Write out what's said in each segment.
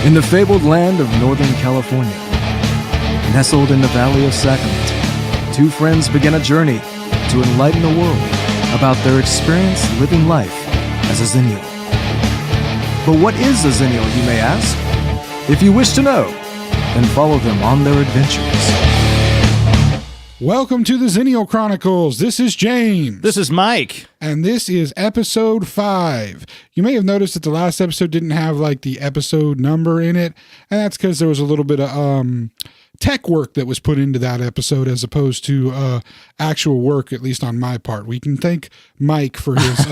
In the fabled land of Northern California, nestled in the Valley of Sacramento, two friends begin a journey to enlighten the world about their experience living life as a Xennial. But what is a Xennial, you may ask? If you wish to know, then follow them on their adventures. Welcome to the Xennial Chronicles. This is James. This is Mike. And this is episode 5. You may have noticed that the last episode didn't have like the episode number in it. And that's because there was a little bit of tech work that was put into that episode as opposed to actual work, at least on my part. We can thank Mike for his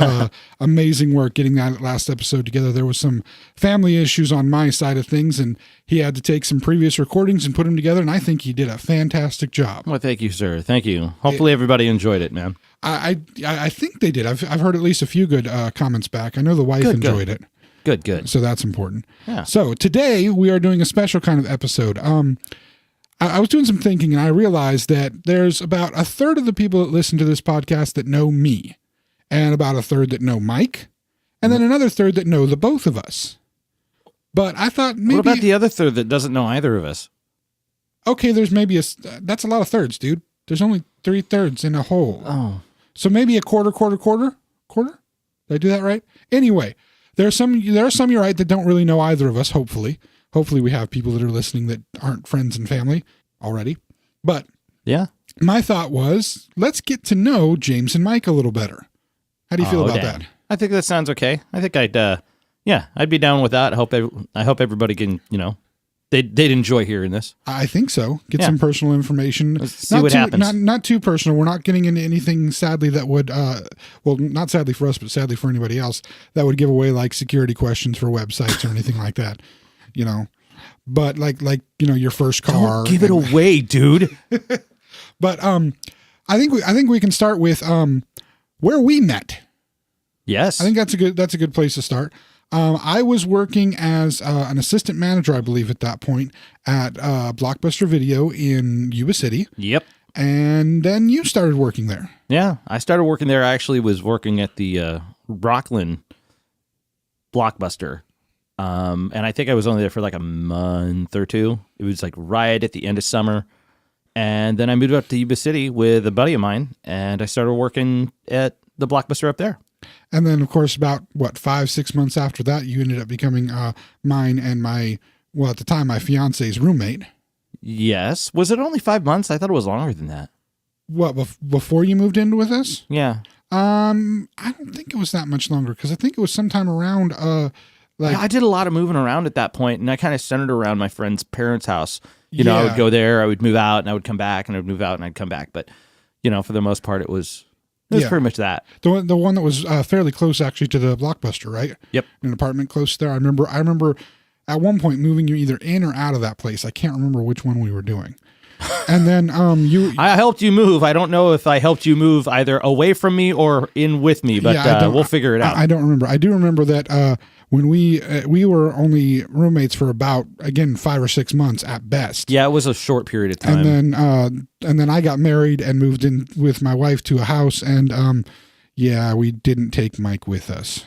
amazing work getting that last episode together. There was some family issues on my side of things, and he had to take some previous recordings and put them together, and I think he did a fantastic job. Well, thank you, sir. Thank you. Hopefully everybody enjoyed it, man. I think they did. I've heard at least a few good comments back. I know the wife enjoyed it. Good. So that's important. Yeah. So today we are doing a special kind of episode. I was doing some thinking and I realized that there's about a third of the people that listen to this podcast that know me, and about a third that know Mike, and then another third that know the both of us. But I thought maybe... What about the other third that doesn't know either of us? Okay, there's maybe that's a lot of thirds, dude. There's only 3/3 in a whole. Oh. So maybe a quarter? Did I do that right? Anyway, there are some you're right that don't really know either of us, hopefully. Hopefully we have people that are listening that aren't friends and family already. But yeah, my thought was, let's get to know James and Mike a little better. How do you feel about that? I think that sounds okay. I think I'd be down with that. I hope everybody can, they'd enjoy hearing this. I think so. Get some personal information. Let's see what happens. Not too personal. We're not getting into anything, sadly, that would, well, not sadly for us, but sadly for anybody else, that would give away like security questions for websites or anything like that. But like your first car. Don't give it away, dude. But I think we can start with where we met. Yes, I think that's a good place to start. I was working as an assistant manager, I believe, at that point at Blockbuster Video in Yuba City. Yep. And then you started working there. Yeah, I started working there. I actually was working at the Rockland Blockbuster. And I think I was only there for like a month or two. It was like right at the end of summer. And then I moved up to Yuba City with a buddy of mine, and I started working at the Blockbuster up there. And then, of course, about 5-6 months after that, you ended up becoming mine and at the time, my fiance's roommate. Yes. Was it only 5 months? I thought it was longer than that. What, before you moved in with us? Yeah. I don't think it was that much longer, because I think it was sometime around... I did a lot of moving around at that point, and I kind of centered around my friend's parents' house. I would go there, I would move out, and I would come back, and I would move out, and I'd come back. But, for the most part, it was pretty much that. The one that was fairly close, actually, to the Blockbuster, right? Yep. An apartment close there. I remember at one point moving you either in or out of that place. I can't remember which one we were doing. And then I helped you move. I don't know if I helped you move either away from me or in with me, but we'll figure it out. I don't remember. I do remember that when we were only roommates for about, again, 5 or 6 months at best. Yeah, it was a short period of time. And then I got married and moved in with my wife to a house, and we didn't take Mike with us.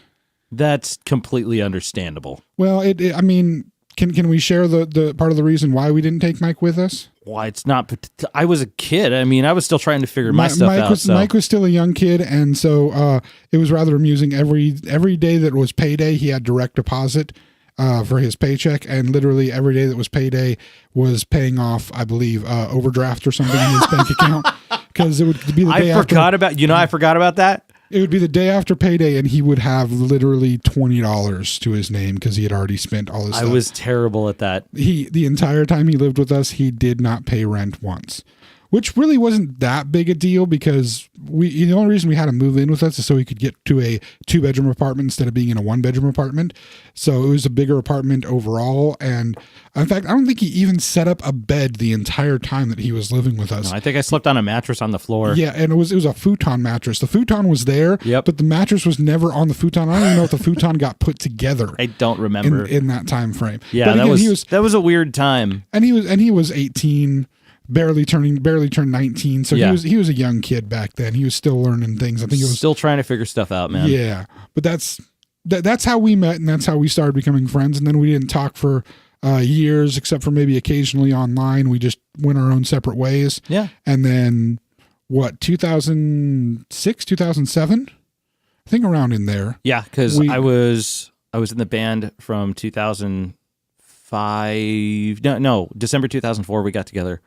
That's completely understandable. Well, can we share the part of the reason why we didn't take Mike with us? Why it's not? I was a kid. I was still trying to figure my stuff out. Mike was still a young kid, and so it was rather amusing. Every day that was payday, he had direct deposit for his paycheck, and literally every day that was payday was paying off, I believe, overdraft or something in his bank account, because it would be the day after. I forgot about that. It would be the day after payday, and he would have literally $20 to his name because he had already spent all his stuff. I was terrible at that. The entire time he lived with us, he did not pay rent once, which really wasn't that big a deal, because the only reason we had him move in with us is so he could get to a 2-bedroom apartment instead of being in a 1-bedroom apartment. So it was a bigger apartment overall. And in fact, I don't think he even set up a bed the entire time that he was living with us. No, I think I slept on a mattress on the floor. Yeah, and it was a futon mattress. The futon was there, but the mattress was never on the futon. I don't even know if the futon got put together. I don't remember in that time frame. Yeah, but again, that was a weird time. And he was 18. Barely turned 19, so he was a young kid back then. He was still learning things. I think it was still trying to figure stuff out, man. Yeah, but that's how we met, and that's how we started becoming friends. And then we didn't talk for years, except for maybe occasionally online. We just went our own separate ways. Yeah. And then, 2006, 2007? I think around in there. Yeah, because I was in the band from 2005. No, December 2004 we got together.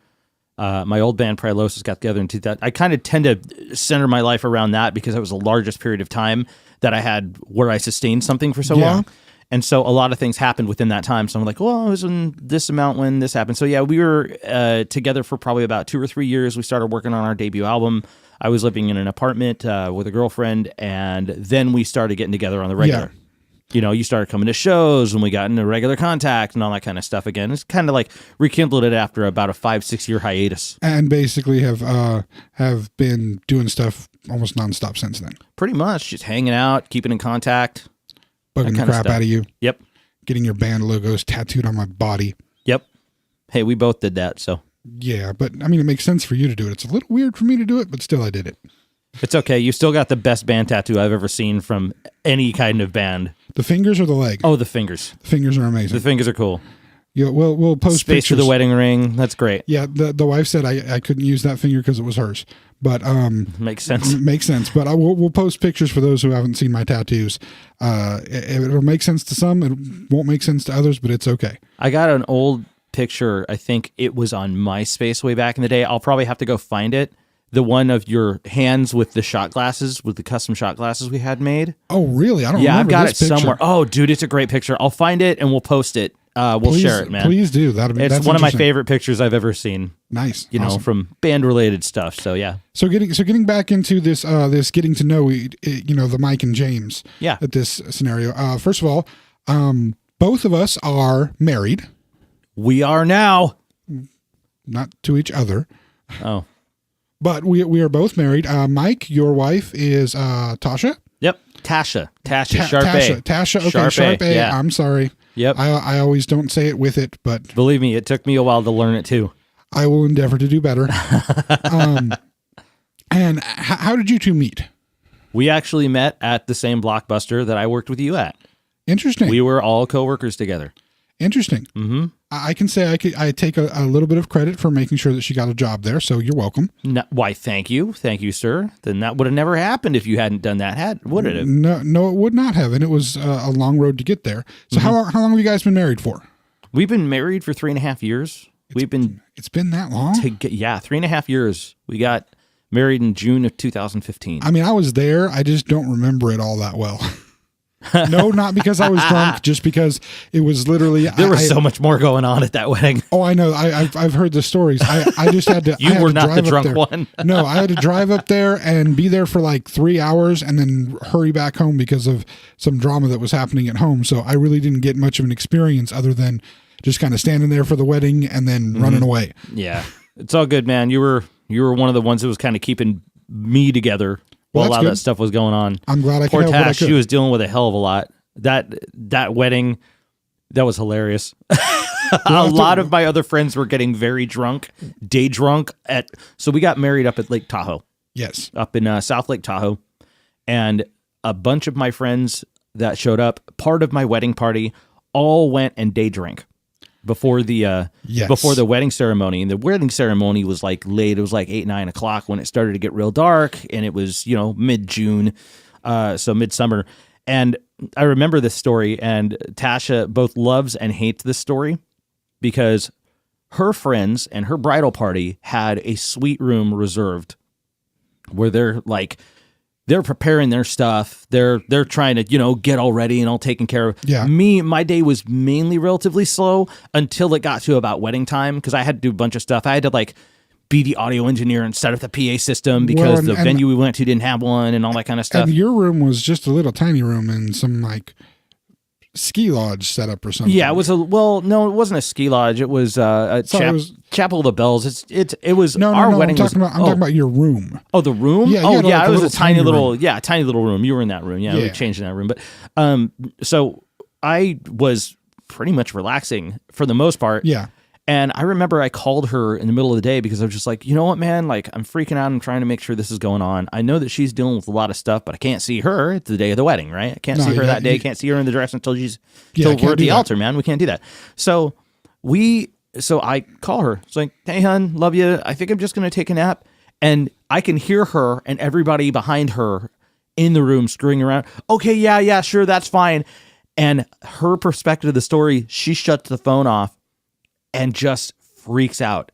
My old band Prilosis got together in 2000. I kind of tend to center my life around that because it was the largest period of time that I had where I sustained something for so long. And so a lot of things happened within that time. So I'm like, well, I was in this amount when this happened. So yeah, we were together for probably about 2 or 3 years. We started working on our debut album. I was living in an apartment with a girlfriend, and then we started getting together on the regular. Yeah. You know, you started coming to shows, and we got into regular contact and all that kind of stuff again. It's kind of like rekindled it after about a 5-6 year hiatus. And basically have been doing stuff almost nonstop since then. Pretty much, just hanging out, keeping in contact. Bugging the crap out of you. Yep. Getting your band logos tattooed on my body. Yep. Hey, we both did that, so. Yeah, but I mean, it makes sense for you to do it. It's a little weird for me to do it, but still I did it. It's okay. You still got the best band tattoo I've ever seen from any kind of band. The fingers or the leg? Oh, the fingers. The fingers are amazing. The fingers are cool. Yeah, we'll post Space pictures. for the wedding ring. That's great. Yeah, the wife said I couldn't use that finger because it was hers. But makes sense. Makes sense. But we'll post pictures for those who haven't seen my tattoos. It'll make sense to some. It won't make sense to others, but it's okay. I got an old picture. I think it was on MySpace way back in the day. I'll probably have to go find it. The one of your hands with the shot glasses, with the custom shot glasses we had made. Oh, really? I don't remember. Yeah, I've got this it picture. somewhere. Oh, dude, it's a great picture. I'll find it and we'll post it. We'll share it, man. Please do. It's one of my favorite pictures I've ever seen. Nice. You know, from band related stuff. So yeah. So getting back into this getting to know the Mike and James. Yeah. At this scenario. First of all, both of us are married. We are now. Not to each other. Oh. But we are both married. Mike, your wife is Tasha. Yep. Tasha. Sharp A. Tasha. Okay. Sharp A. Yeah. I'm sorry. Yep. I always don't say it with it, but believe me, it took me a while to learn it too. I will endeavor to do better. And how did you two meet? We actually met at the same Blockbuster that I worked with you at. Interesting. We were all coworkers together. Interesting. Mm-hmm. I can say I take a little bit of credit for making sure that she got a job there, so you're welcome. No, why, thank you, sir. Then that would have never happened if you hadn't done that, would it have? No, it would not have, and it was a long road to get there. So how long have you guys been married for? We've been married for 3.5 years. It's been that long? 3.5 years. We got married in June of 2015. I mean, I was there. I just don't remember it all that well. No, not because I was drunk, just because it was literally there was so much more going on at that wedding. Oh, I know. I've heard the stories. I just had to. You were not the drunk one. No, I had to drive up there and be there for like 3 hours and then hurry back home because of some drama that was happening at home. So I really didn't get much of an experience other than just kind of standing there for the wedding and then running away. Yeah, it's all good, man. You were one of the ones that was kind of keeping me together. Well, a lot of that stuff was going on. I'm glad I could Poor help what I Tash, could. she was dealing with a hell of a lot. That wedding, that was hilarious. A lot of my other friends were getting very drunk, day drunk. So we got married up at Lake Tahoe. Yes. Up in South Lake Tahoe. And a bunch of my friends that showed up, part of my wedding party, all went and day drank before the wedding ceremony. And the wedding ceremony was like late. It was like 8, 9 o'clock when it started to get real dark, and it was, mid-June, so midsummer. And I remember this story, and Tasha both loves and hates this story because her friends and her bridal party had a suite room reserved where they're preparing their stuff. They're trying to, get all ready and all taken care of. Yeah. My day was mainly relatively slow until it got to about wedding time because I had to do a bunch of stuff. I had to be the audio engineer and set up the PA system because the venue we went to didn't have one and all that kind of stuff. And your room was just a little tiny room in some ski lodge setup or something. Yeah, it was no, it wasn't a ski lodge. It was Chapel of the Bells. It was our wedding. I'm talking about your room. Oh, the room. Yeah, it was a tiny little room. You were in that room. Yeah, we changed in that room. But so I was pretty much relaxing for the most part. Yeah. And I remember I called her in the middle of the day because I was just like, you know what, man? I'm freaking out. I'm trying to make sure this is going on. I know that she's dealing with a lot of stuff, but I can't see her. It's the day of the wedding, right? I can't see her that day. Can't see her in the dress until we're at the altar, man. We can't do that. So So I call her. It's like, hey, hun, love you. I think I'm just going to take a nap. And I can hear her and everybody behind her in the room screwing around. Okay, yeah, sure, that's fine. And her perspective of the story, she shuts the phone off and just freaks out.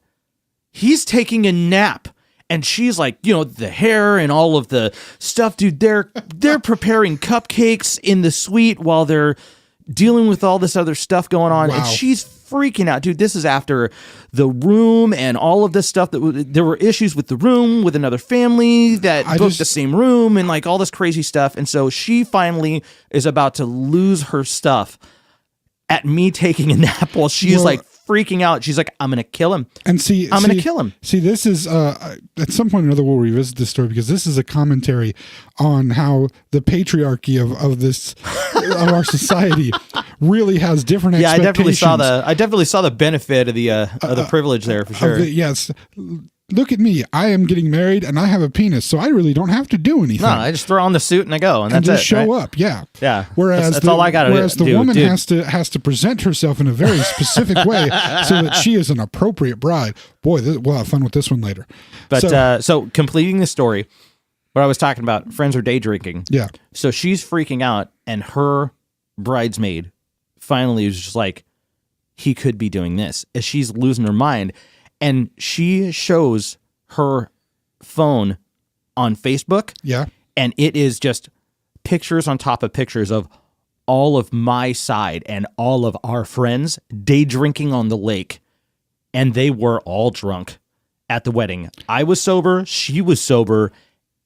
He's taking a nap. And she's like, the hair and all of the stuff, dude, they're preparing cupcakes in the suite while they're dealing with all this other stuff going on. Wow. And she's freaking out. Dude, this is after the room and all of this stuff. There were issues with the room with another family that booked the same room and like all this crazy stuff. And so she finally is about to lose her stuff at me taking a nap while she's like freaking out. She's like, I'm going to kill him. And I'm going to kill him. See, this is, at some point or another, we'll revisit this story because this is a commentary on how the patriarchy of this, of our society really has different expectations. I definitely saw the benefit of the privilege there for sure. Yes. Look at me. I am getting married and I have a penis, so I really don't have to do anything. No, I just throw on the suit and I go, and that's just it. Show right? up, yeah. Yeah. Whereas that's all I got to do. Whereas the woman has to present herself in a very specific way so that she is an appropriate bride. Boy, we'll have fun with this one later. But so completing the story, what I was talking about, friends are day drinking. Yeah. So she's freaking out, and her bridesmaid finally is just like, he could be doing this, as she's losing her mind. And she shows her phone on Facebook. Yeah. And it is just pictures on top of pictures of all of my side and all of our friends day drinking on the lake. And they were all drunk at the wedding. I was sober. She was sober.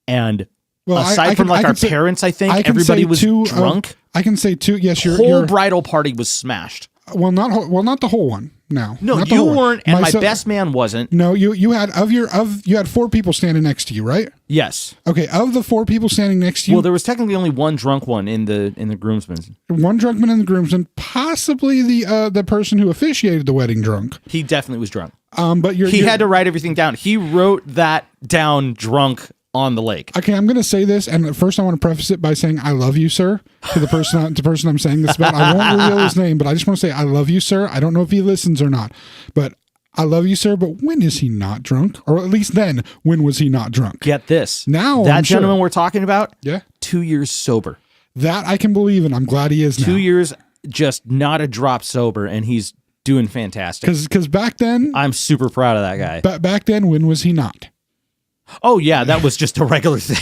And aside from our parents, I think everybody was drunk. I can say two. Yes, your whole bridal party was smashed. Well, not the whole one. No, you weren't, and my best man wasn't. No, you had you had 4 people standing next to you, right? Yes. Okay, of the 4 people standing next to you, well, there was technically only one drunk one in the groomsmen. One drunk man in the groomsmen, possibly the person who officiated the wedding drunk. He definitely was drunk. But he had to write everything down. He wrote that down drunk on the lake. Okay, I'm going to say this, and first I want to preface it by saying I love you, sir, to the person I'm saying this about. I won't reveal his name, but I just want to say I love you, sir. I don't know if he listens or not, but I love you, sir. But when is he not drunk? Or at least then, when was he not drunk? Get this. Now that gentleman we're talking about, 2 years sober. That I can believe, and I'm glad he is now. 2 years, just not a drop sober, and he's doing fantastic. Because back then, I'm super proud of that guy. Back then, when was he not? Oh yeah, that was just a regular thing.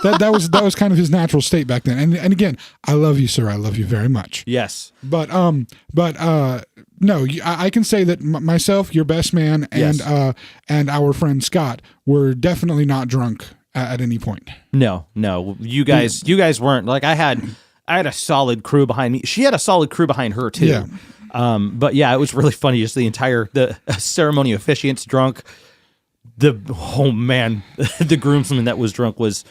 that was kind of his natural state back then. And again, I love you, sir. I love you very much. Yes. But no, I can say that myself, your best man, and our friend Scott were definitely not drunk at any point. No, you guys weren't. Like I had a solid crew behind me. She had a solid crew behind her too. Yeah. But yeah, it was really funny. Just the ceremony officiant's drunk. The groomsman that was drunk was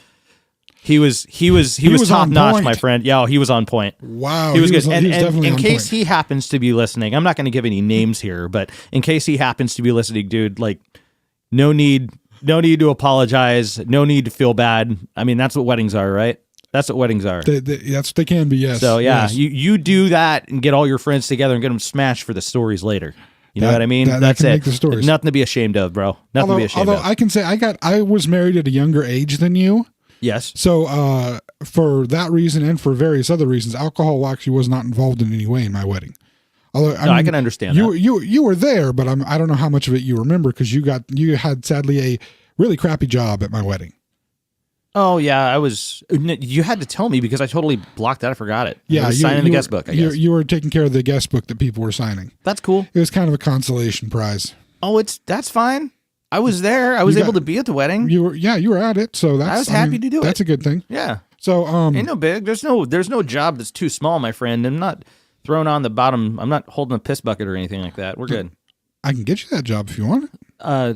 top notch, my friend. Yeah, he was on point. Wow, he was good. And definitely in on case point. he happens to be listening, I'm not going to give any names here, but in case he happens to be listening, dude, like no need to apologize, no need to feel bad. I mean, that's what weddings are, right? That's what weddings are. That's what they can be. Yes. So yeah, yes. you do that and get all your friends together and get them smashed for the stories later. You know what I mean? That's it. Make the stories. Nothing to be ashamed of, bro. Nothing to be ashamed of. Although I can say I was married at a younger age than you. Yes. So for that reason and for various other reasons, alcohol actually was not involved in any way in my wedding. Although I can understand you, that. You were there, but I don't know how much of it you remember because you had sadly a really crappy job at my wedding. Oh yeah, I was. You had to tell me because I totally blocked that. I forgot it. Yeah, I was signing the guest book. I guess you were taking care of the guest book that people were signing. That's cool. It was kind of a consolation prize. Oh, that's fine. I was there. I was able to be at the wedding. You were at it. So I was happy to do it. That's a good thing. Yeah. So ain't no big. There's no job that's too small, my friend. I'm not throwing on the bottom. I'm not holding a piss bucket or anything like that. We're good. I can get you that job if you want it.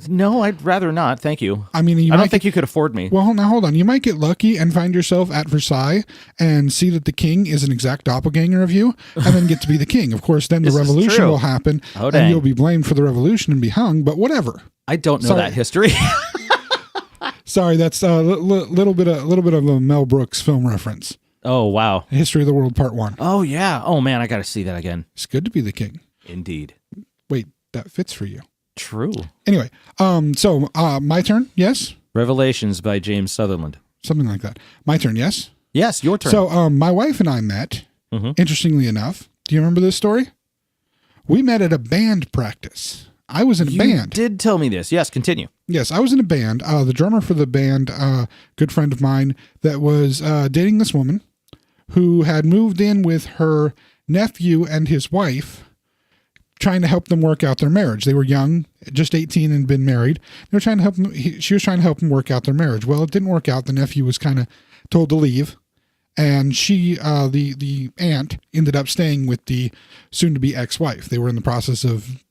No, I'd rather not. Thank you. I mean, I don't think you could afford me. Well, now hold on. You might get lucky and find yourself at Versailles and see that the king is an exact doppelganger of you, and then get to be the king. Of course, then the revolution will happen, and you'll be blamed for the revolution and be hung. But whatever. I don't know that history. Sorry, that's a little bit of a Mel Brooks film reference. Oh wow! History of the World Part 1. Oh yeah. Oh man, I got to see that again. It's good to be the king. Indeed. Wait, that fits for you. True. Anyway, so my turn. Yes. Revelations by James Sutherland. Something like that. My turn. Yes. Yes, your turn. So, my wife and I met, interestingly enough. Do you remember this story? We met at a band practice. I was in a band. You did tell me this. Yes, continue. Yes, I was in a band. The drummer for the band, good friend of mine, that was dating this woman who had moved in with her nephew and his wife, trying to help them work out their marriage. They were young, just 18 and been married. They were trying to help them. She was trying to help them work out their marriage. Well, it didn't work out. The nephew was kind of told to leave. And she, the aunt, ended up staying with the soon-to-be ex-wife. They were in the process of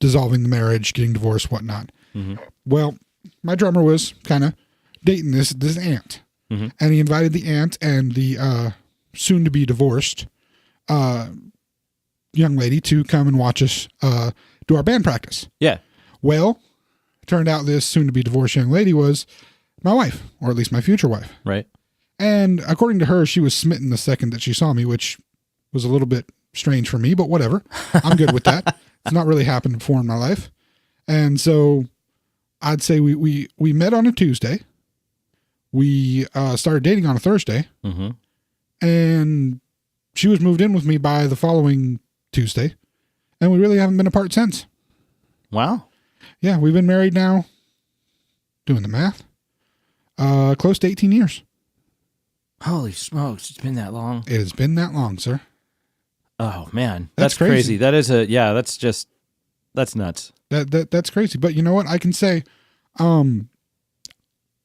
dissolving the marriage, getting divorced, whatnot. Well, my drummer was kind of dating this aunt. And he invited the aunt and the soon-to-be divorced young lady to come and watch us do our band practice. Yeah. Well, it turned out this soon-to-be divorced young lady was my wife, or at least my future wife. Right. And according to her, she was smitten the second that she saw me, which was a little bit strange for me, but whatever. I'm good with that. It's not really happened before in my life. And so I'd say we met on a Tuesday. We started dating on a Thursday. And she was moved in with me by the following Tuesday. And we really haven't been apart since. Wow. Yeah, we've been married now, doing the math, close to 18 years. Holy smokes, it's been that long. It has been that long, sir. Oh, man. That's crazy. That is that's nuts. That's crazy. But you know what? I can say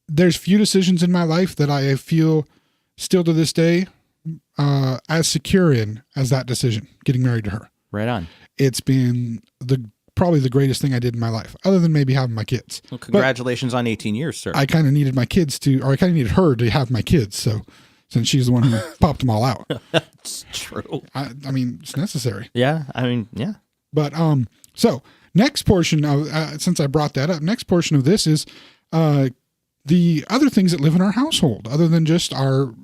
there's few decisions in my life that I feel still to this day as secure in as that decision, getting married to her. Right on. It's been probably the greatest thing I did in my life, other than maybe having my kids. Well, congratulations on 18 years, sir. I kind of needed my kids I kind of needed her to have my kids. So since she's the one who popped them all out. That's true. I mean, it's necessary. Yeah. I mean, yeah. But, so next portion of, since I brought that up, next portion of this is, the other things that live in our household, other than just our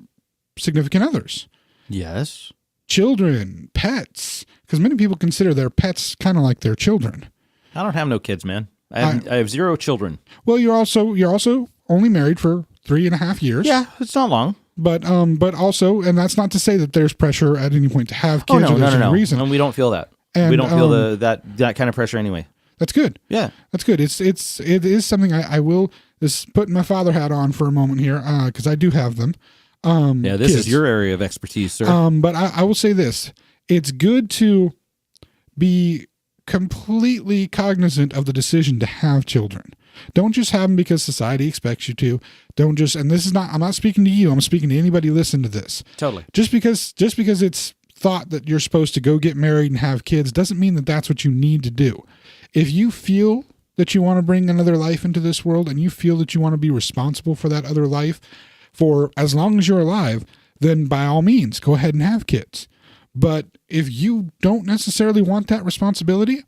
significant others. Yes. Children, pets, because many people consider their pets kind of like their children. I don't have no kids, man. I have 0 children. Well, you're also only married for 3.5 years. Yeah, it's not long. But also, and that's not to say that there's pressure at any point to have kids. Oh, no, or there's any reason. And we don't feel that. And, we don't feel that kind of pressure anyway. That's good. Yeah, that's good. It is something I will just putting my father hat on for a moment here because I do have them. Yeah, this is your area of expertise, sir. But I will say this: it's good to be completely cognizant of the decision to have children. Don't just have them because society expects you to. Don't just, and this is not, I'm not speaking to you. I'm speaking to anybody listening to this. Totally. Just because it's thought that you're supposed to go get married and have kids doesn't mean that that's what you need to do. If you feel that you want to bring another life into this world and you feel that you want to be responsible for that other life for as long as you're alive, then by all means, go ahead and have kids. But if you don't necessarily want that responsibility,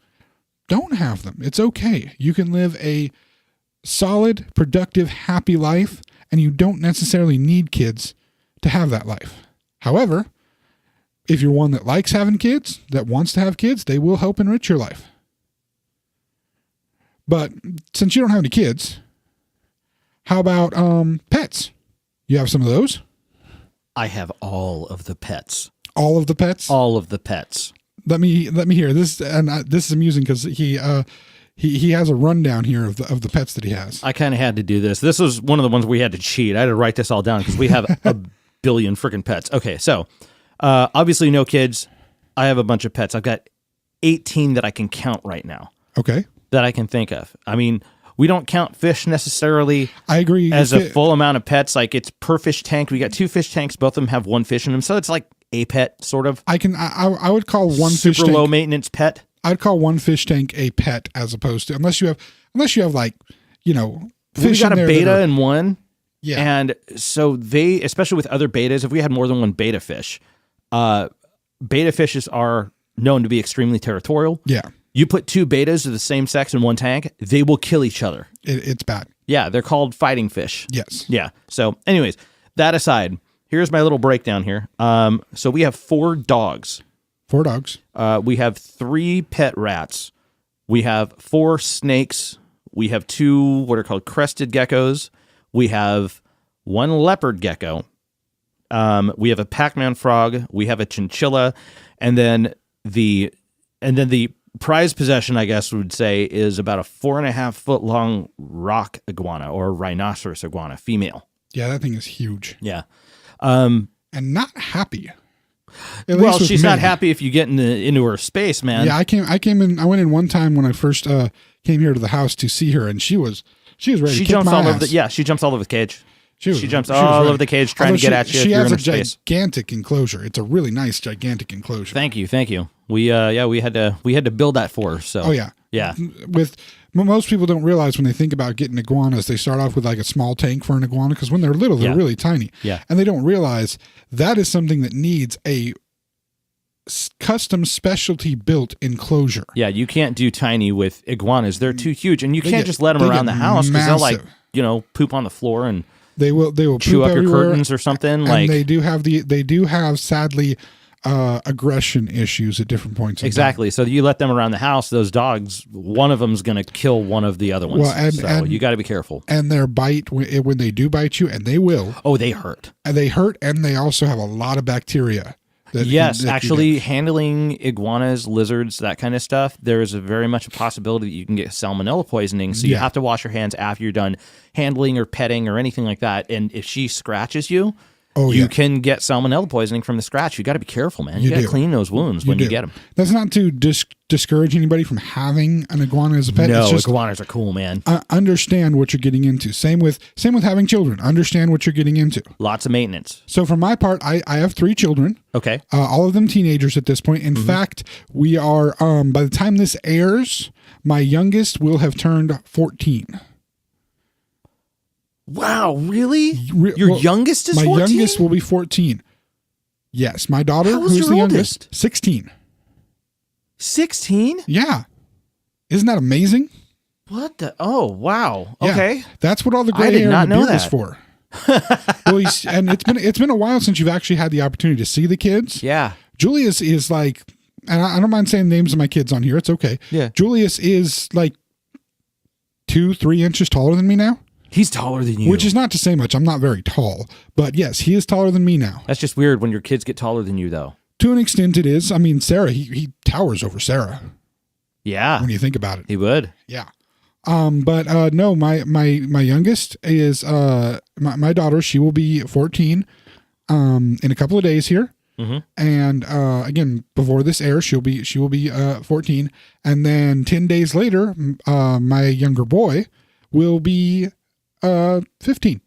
don't have them. It's okay. You can live a solid, productive, happy life, and you don't necessarily need kids to have that life. However, if you're one that likes having kids, that wants to have kids, they will help enrich your life. But since you don't have any kids, how about pets? You have some of those? I have all of the pets. All of the pets? All of the pets. Let me hear this, and this is amusing because he has a rundown here of the pets that he has. I kind of had to do this. This was one of the ones we had to cheat. I had to write this all down because we have a billion freaking pets. Okay, so obviously no kids. I have a bunch of pets. I've got 18 that I can count right now. Okay. That I can think of. I mean, we don't count fish necessarily. I agree. As a full amount of pets. Like it's per fish tank. We got 2 fish tanks. Both of them have 1 fish in them. So it's like a pet, sort of. I would call one fish tank super low maintenance pet. I'd call one fish tank a pet as opposed to unless you have like, fish. We got a beta and one. Yeah. And so they, especially with other betas, if we had more than one beta fish, beta fishes are known to be extremely territorial. Yeah. You put 2 betas of the same sex in one tank, they will kill each other. It's bad. Yeah, they're called fighting fish. Yes. Yeah. So anyways, that aside, here's my little breakdown here. So we have 4 dogs. 4 dogs. We have 3 pet rats. We have 4 snakes. We have 2 what are called crested geckos. We have 1 leopard gecko. We have a Pac-Man frog. We have a chinchilla, and then the prized possession, I guess, would say, is about a 4.5 foot long rock iguana or rhinoceros iguana, female. Yeah, that thing is huge. Yeah, and not happy. Well, she's not happy if you get into her space, man. Yeah, I went in one time when I first came here to the house to see her, and she was ready. She to jumps kick my all ass. over she jumps all over the cage. She jumps was all ready. over the cage trying Although to get at you if She you're has in a her space. gigantic enclosure. It's a really nice, gigantic enclosure. Thank you. We had to build that for her. So Oh yeah. yeah. With most people don't realize when they think about getting iguanas, they start off with like a small tank for an iguana because when they're little, they're really tiny. Yeah. And they don't realize that is something that needs a custom specialty built enclosure. Yeah, you can't do tiny with iguanas. They're too huge, and you can't just let them they around get the house because they'll massive. poop on the floor and They will chew poop up your everywhere, curtains or something. and Like they do have sadly aggression issues at different points. exactly. So you let them around the house, those dogs, one of them's going to kill one of the other ones. Well, so you got to be careful. And their bite when they do bite you, and they will. Oh, they hurt. And they hurt, and they also have a lot of bacteria. Yes, actually, handling iguanas, lizards, that kind of stuff, there is very much a possibility that you can get salmonella poisoning. So you have to wash your hands after you're done handling or petting or anything like that. And if she scratches you, you can get salmonella poisoning from the scratch. You got to be careful, man. You got to clean those wounds when you get them. That's not to discourage anybody from having an iguana as a pet. No, it's just, iguanas are cool, man. Understand what you're getting into. Same with having children. Understand what you're getting into. Lots of maintenance. So for my part, I have 3 children. Okay. All of them teenagers at this point. In fact, we are, by the time this airs, my youngest will have turned 14. Wow, really? Your youngest is 14? My youngest will be 14. Yes, my daughter, How old's who's your the oldest? youngest, 16. 16? Yeah. Isn't that amazing? What the? Oh, wow. Yeah. Okay. That's what all the I gray did hair not and the know beard is that. for. Well, and it's been a while since you've actually had the opportunity to see the kids. Yeah. Julius is like, and I don't mind saying names of my kids on here. It's okay. Yeah. Julius is like 2-3 inches taller than me now. He's taller than you. Which is not to say much. I'm not very tall, but yes, he is taller than me now. That's just weird when your kids get taller than you, though. To an extent, it is. I mean, Sarah, he towers over Sarah Yeah. when you think about it. He would. Yeah. But no, my youngest is my daughter. She will be 14 in a couple of days here. Mm-hmm. And again, before this airs, she will be 14, and then 10 days later, my younger boy will be 15.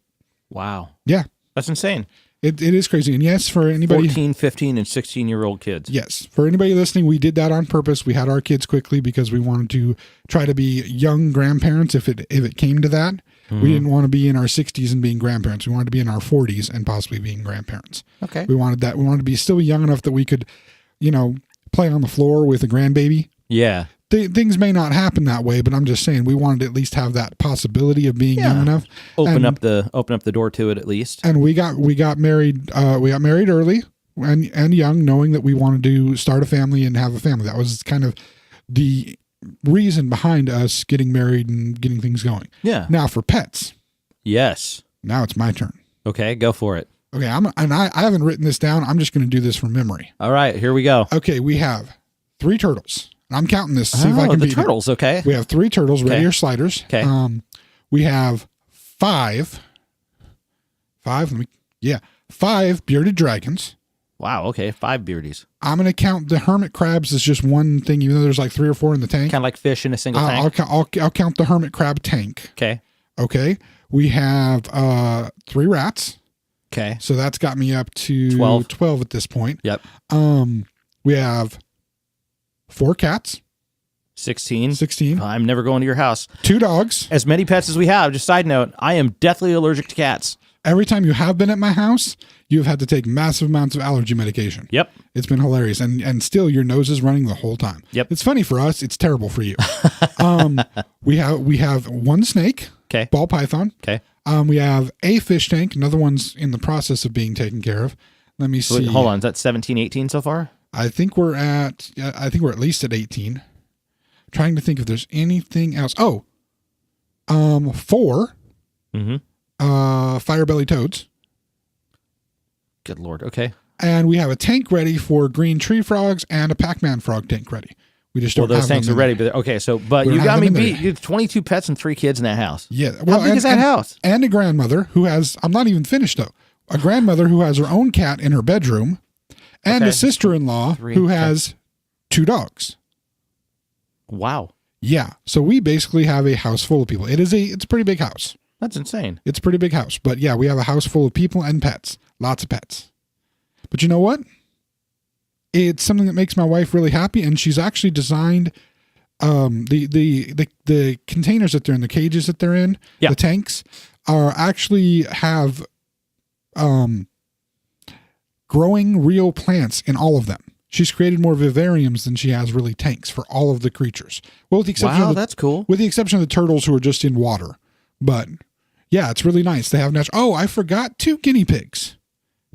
Wow. Yeah. That's insane. It is crazy. And yes, for anybody 14, 15, and 16-year-old kids. Yes. For anybody listening, we did that on purpose. We had our kids quickly because we wanted to try to be young grandparents if it came to that. Mm-hmm. We didn't want to be in our 60s and being grandparents. We wanted to be in our 40s and possibly being grandparents. Okay. We wanted that. We wanted to be still young enough that we could, play on the floor with a grandbaby. Yeah. Things may not happen that way, but I'm just saying we wanted to at least have that possibility of being young enough. Open up the door to it at least. And we got married. We got married early and young, knowing that we wanted to start a family and have a family. That was kind of the reason behind us getting married and getting things going. Yeah. Now for pets. Yes. Now it's my turn. Okay, go for it. Okay, I haven't written this down. I'm just going to do this from memory. All right, here we go. Okay, we have 3 turtles. And I'm counting this to see if I can the beat turtles, okay. We have 3 turtles, regular sliders. Okay. We have 5 bearded dragons. Wow, okay, 5 beardies. I'm going to count the hermit crabs as just one thing, even though there's like 3 or 4 in the tank. Kind of like fish in a single tank. I'll count the hermit crab tank. Okay. Okay. We have 3 rats. Okay. So that's got me up to 12 at this point. Yep. We have 4 cats. 16. 16. I'm never going to your house. 2 dogs. As many pets as we have, just side note, I am deathly allergic to cats. Every time you have been at my house, you've had to take massive amounts of allergy medication. Yep. It's been hilarious. And still your nose is running the whole time. Yep. It's funny for us. It's terrible for you. We have 1 snake. Okay. Ball python. Okay. We have a fish tank. Another one's in the process of being taken care of. Let me see. Wait, hold on. Is that 17, 18 so far? I think we're at least at 18. Trying to think if there's anything else. Oh, 4 fire-belly toads. Good Lord. Okay. And we have a tank ready for green tree frogs and a Pac-Man frog tank ready. We just don't those have tanks them are ready, but okay. So, but We you don't got have me them in beat. there. You have 22 pets and 3 kids in that house. Yeah. How big is that house? And a grandmother who has, I'm not even finished though, a grandmother who has her own cat in her bedroom and Okay. a sister-in-law 3, who 10. has 2 dogs. Wow. Yeah. So we basically have a house full of people. It's a pretty big house. That's insane. It's a pretty big house. But yeah, we have a house full of people and pets. Lots of pets. But you know what? It's something that makes my wife really happy, and she's actually designed the containers that they're in, the cages that they're in, Yeah. the tanks are actually have growing real plants in all of them. She's created more vivariums than she has really tanks for all of the creatures. Well, with the exception Wow, of that's cool. with the exception of the turtles who are just in water. But yeah, it's really nice. They have natural. Oh, I forgot 2 guinea pigs.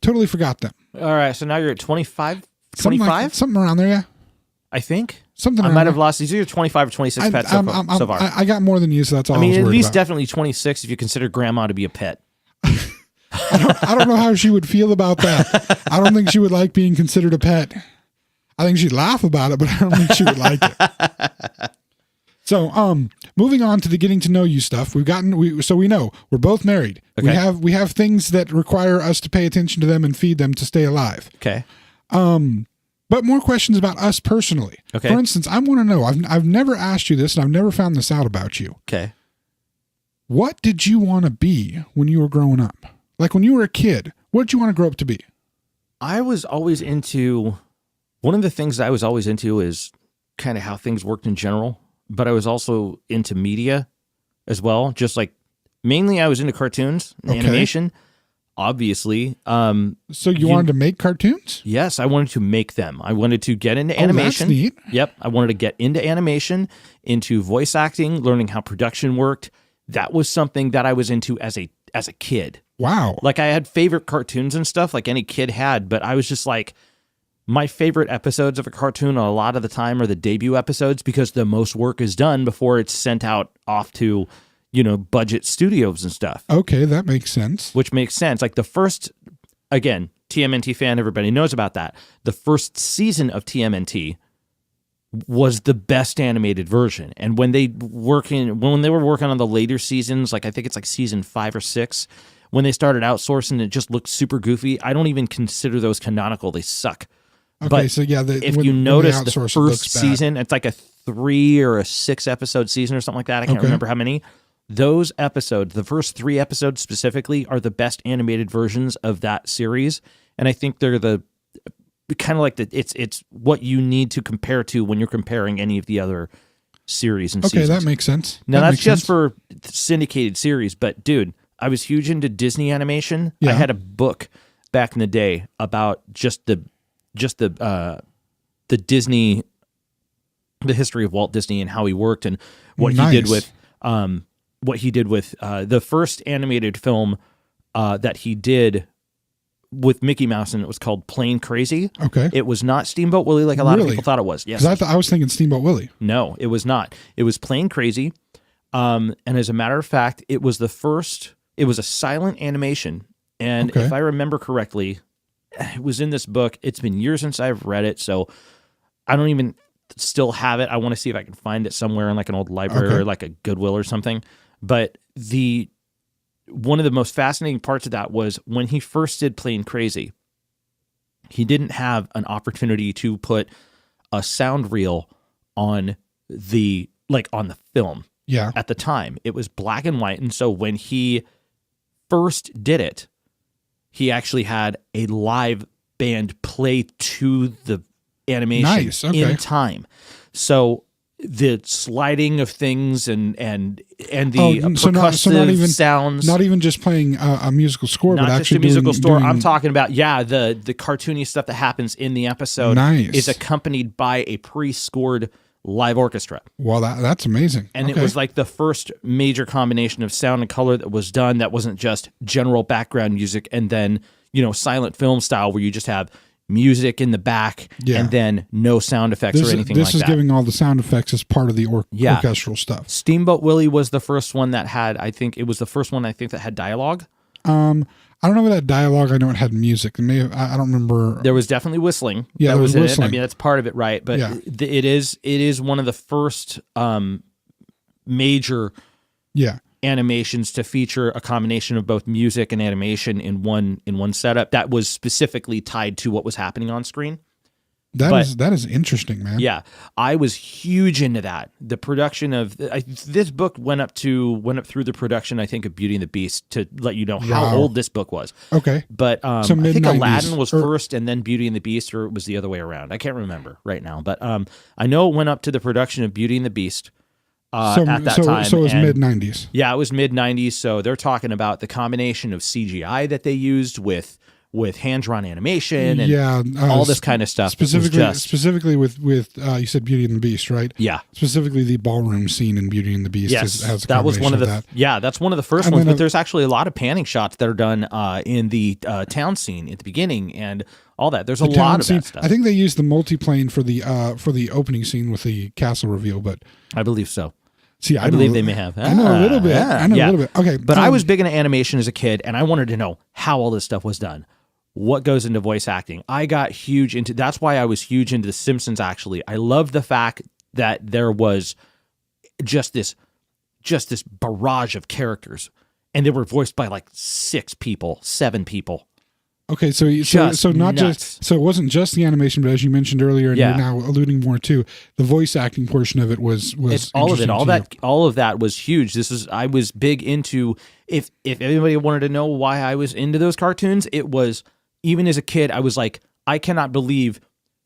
Totally forgot them. All right. So now you're at 25? Something 25? something around there, yeah. I think. Something I around might there. have lost these. Either 25 or 26 pets so far. I got more than you, so that's all I I mean, was at worried least about. definitely 26 if you consider grandma to be a pet. I don't know how she would feel about that. I don't think she would like being considered a pet. I think she'd laugh about it, but I don't think she would like it. So, moving on to the getting to know you stuff, we know we're both married. Okay. We have things that require us to pay attention to them and feed them to stay alive. Okay. But more questions about us personally. Okay. For instance, I want to know. I've never asked you this, and I've never found this out about you. Okay. What did you want to be when you were growing up? Like when you were a kid, what did you want to grow up to be? I was always into, one of the things I was always into is kind of how things worked in general, but I was also into media as well. Just like mainly I was into cartoons and Okay. animation, obviously. So you wanted to make cartoons? Yes, I wanted to make them. I wanted to get into Oh, that's animation. neat. Yep. I wanted to get into animation, into voice acting, learning how production worked. That was something that I was into as a kid. Wow. Like I had favorite cartoons and stuff like any kid had, but I was just like, my favorite episodes of a cartoon a lot of the time are the debut episodes because the most work is done before it's sent out off to, budget studios and stuff, Okay, that makes sense. which makes sense. Like the first, again, TMNT fan, everybody knows about that. The first season of TMNT was the best animated version. And when they were working on the later seasons, like I think it's like season 5 or 6, when they started outsourcing, it just looked super goofy. I don't even consider those canonical. They suck. Okay, But so yeah, if when you they notice the outsource, it looks first bad. season, it's like a 3 or a 6 episode season or something like that. I can't Okay. remember how many. Those episodes, the first 3 episodes specifically, are the best animated versions of that series. And I think they're the kind of like it's what you need to compare to when you're comparing any of the other series and Okay, seasons. that makes sense. Now That that's makes just sense. for syndicated series, but dude, I was huge into Disney animation. Yeah. I had a book back in the day about just the Disney, the history of Walt Disney and how he worked and what he did Nice. with the first animated film that he did with Mickey Mouse, and it was called Plain Crazy. Okay. It was not Steamboat Willie like a lot of Really? people thought it was. Yes. Because I was thinking Steamboat Willie. No, it was not. It was Plain Crazy. And as a matter of fact, it was a silent animation. And Okay. if I remember correctly, it was in this book. It's been years since I've read it, so I don't even still have it. I want to see if I can find it somewhere in like an old library Okay. or like a Goodwill or something. But one of the most fascinating parts of that was when he first did Plain Crazy, he didn't have an opportunity to put a sound reel on the film. Yeah. At the time. It was black and white. And so when he first did it, he actually had a live band play to the animation Nice, okay. in time. So the sliding of things and the percussive sounds. Not even just playing a musical score, Not but just actually a musical doing, I'm talking about, the cartoony stuff that happens in the episode Nice. is accompanied by a pre-scored live orchestra. Well, that's amazing. And Okay. it was like the first major combination of sound and color that was done that wasn't just general background music and then, silent film style where you just have music in the back, Yeah. and then no sound effects or anything like that. This is giving all the sound effects as part of the orchestral stuff. Steamboat Willie was the first one that had, I think it was the first one that had dialogue. I don't know about that dialogue. I know it had music. It may have, I don't remember. There was definitely whistling. Yeah, that there was in whistling. it. I mean, that's part of it, right? But Yeah. it is one of the first major Yeah. animations to feature a combination of both music and animation in one setup that was specifically tied to what was happening on screen. That is interesting, man. Yeah, I was huge into that. The production of this book went up through the production, I think, of Beauty and the Beast, to let you know how old this book was. Okay. But So I think mid-90s, Aladdin was first, and then Beauty and the Beast, or it was the other way around. I can't remember right now, but I know it went up to the production of Beauty and the Beast at that time. So it was and- mid-90s. Yeah, it was mid-90s. So they're talking about the combination of CGI that they used with hand-drawn animation and all this kind of stuff. Specifically with you said Beauty and the Beast, right? Yeah. Specifically the ballroom scene in Beauty and the Beast. Yes, has a that was one of the that. that's one of the first And ones. then But there's actually a lot of panning shots that are done in the town scene at the beginning and all that. There's a lot of that stuff. I think they used the multiplane for the opening scene with the castle reveal, but I believe so. see, I believe they may have. I know a little bit. I know a little bit. Okay, But I was big into animation as a kid, and I wanted to know how all this stuff was done. What goes into voice acting? I got huge into. That's why I was huge into The Simpsons. Actually, I loved the fact that there was just this barrage of characters, and they were voiced by like 7 people. Okay, so not nuts. so it wasn't just the animation, but as you mentioned earlier, and Yeah. you're now alluding more to the voice acting portion of it was It's all of it. interesting to you. All of that was huge. I was big into. If anybody wanted to know why I was into those cartoons, it was. Even as a kid, I was like, I cannot believe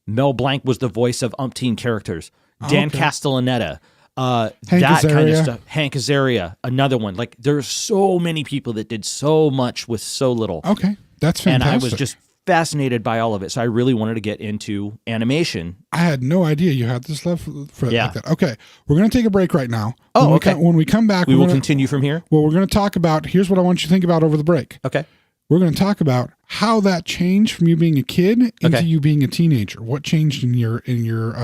Mel Blanc was the voice of umpteen characters. Dan Castellaneta, that kind of Azaria. stuff. Hank Azaria, another one. Like, there's so many people that did so much with so little. Okay, that's And fantastic. I was just fascinated by all of it. So I really wanted to get into animation. I had no idea you had this love for it like that. Okay, we're going to take a break right now. Oh, when okay. When we come back, We will gonna, continue from here. Well, we're going to talk about. Here's what I want you to think about over the break. Okay. We're going to talk about how that changed from you being a kid into you being a teenager. What changed in your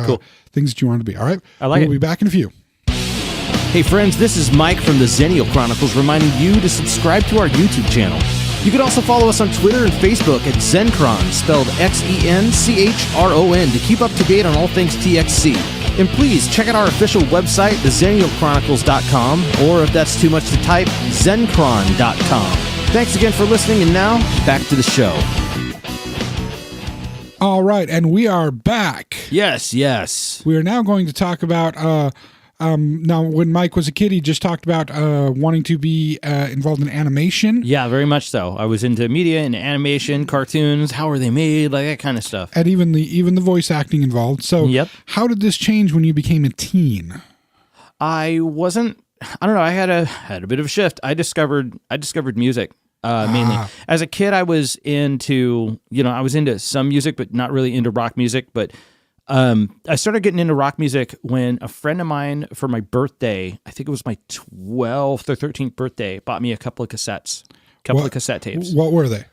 Cool. things that you wanted to be. All right. I like We'll it. be back in a few. Hey friends, this is Mike from the Xennial Chronicles reminding you to subscribe to our YouTube channel. You can also follow us on Twitter and Facebook at Xenchron, spelled Xenchron, to keep up to date on all things TXC. And please check out our official website, thexennialchronicles.com, or if that's too much to type, Xenchron.com. Thanks again for listening, and now, back to the show. All right, and we are back. Yes. We are now going to talk about. Now, when Mike was a kid, he just talked about wanting to be involved in animation. Yeah, very much so. I was into media and animation, cartoons, how are they made, like that kind of stuff. And even the voice acting involved. So, Yep. How did this change when you became a teen? I don't know. I had a bit of a shift. I discovered music mainly. As a kid, I was into some music, but not really into rock music. But I started getting into rock music when a friend of mine, for my birthday, I think it was my 12th or 13th birthday, bought me a couple of cassettes, of cassette tapes. What were they?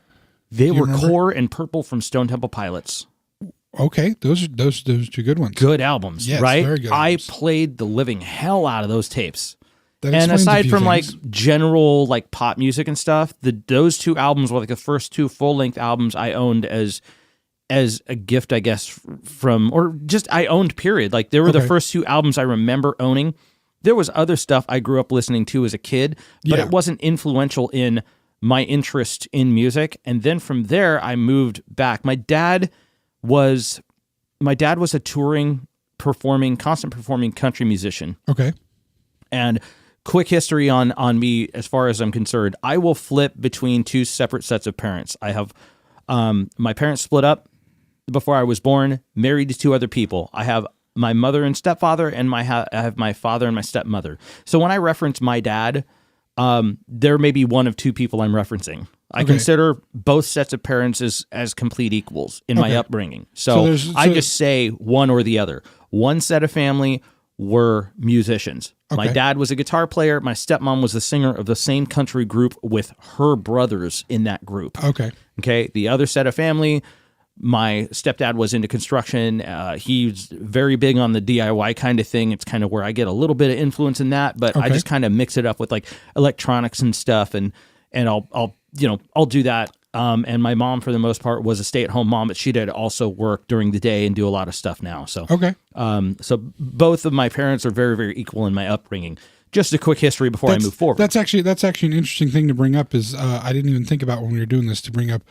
They were remember? Core and Purple from Stone Temple Pilots. Okay, those are two good ones. Good albums, Yes, right? very good I albums. played the living hell out of those tapes. That And explains a aside few from things. like general like pop music and stuff, those 2 albums were like the first 2 full-length albums I owned as a gift, I guess, I owned, period. Like they were the Okay. first 2 albums I remember owning. There was other stuff I grew up listening to as a kid, but Yeah. it wasn't influential in my interest in music. And then from there, I moved back. My dad was a touring, constant performing country musician. Okay. And quick history on me as far as I'm concerned. I will flip between 2 separate sets of parents. I have my parents split up before I was born, married to 2 other people. I have my mother and stepfather, and I have my father and my stepmother. So when I reference my dad, there may be one of 2 people I'm referencing. I consider both sets of parents as complete equals in my upbringing. So I just say one or the other. One set of family were musicians. My dad was a guitar player. My stepmom was the singer of the same country group with her brothers in that group. Okay. Okay. The other set of family, My stepdad was into construction. He's very big on the DIY kind of thing. It's kind of where I get a little bit of influence in that, but I just kind of mix it up with like electronics and stuff, and I'll do that. And my mom, for the most part, was a stay-at-home mom, but she did also work during the day and do a lot of stuff now. So so both of my parents are very, very equal in my upbringing. Just a quick history before I move forward. That's actually an interesting thing to bring up. Is I didn't even think about when we were doing this to bring up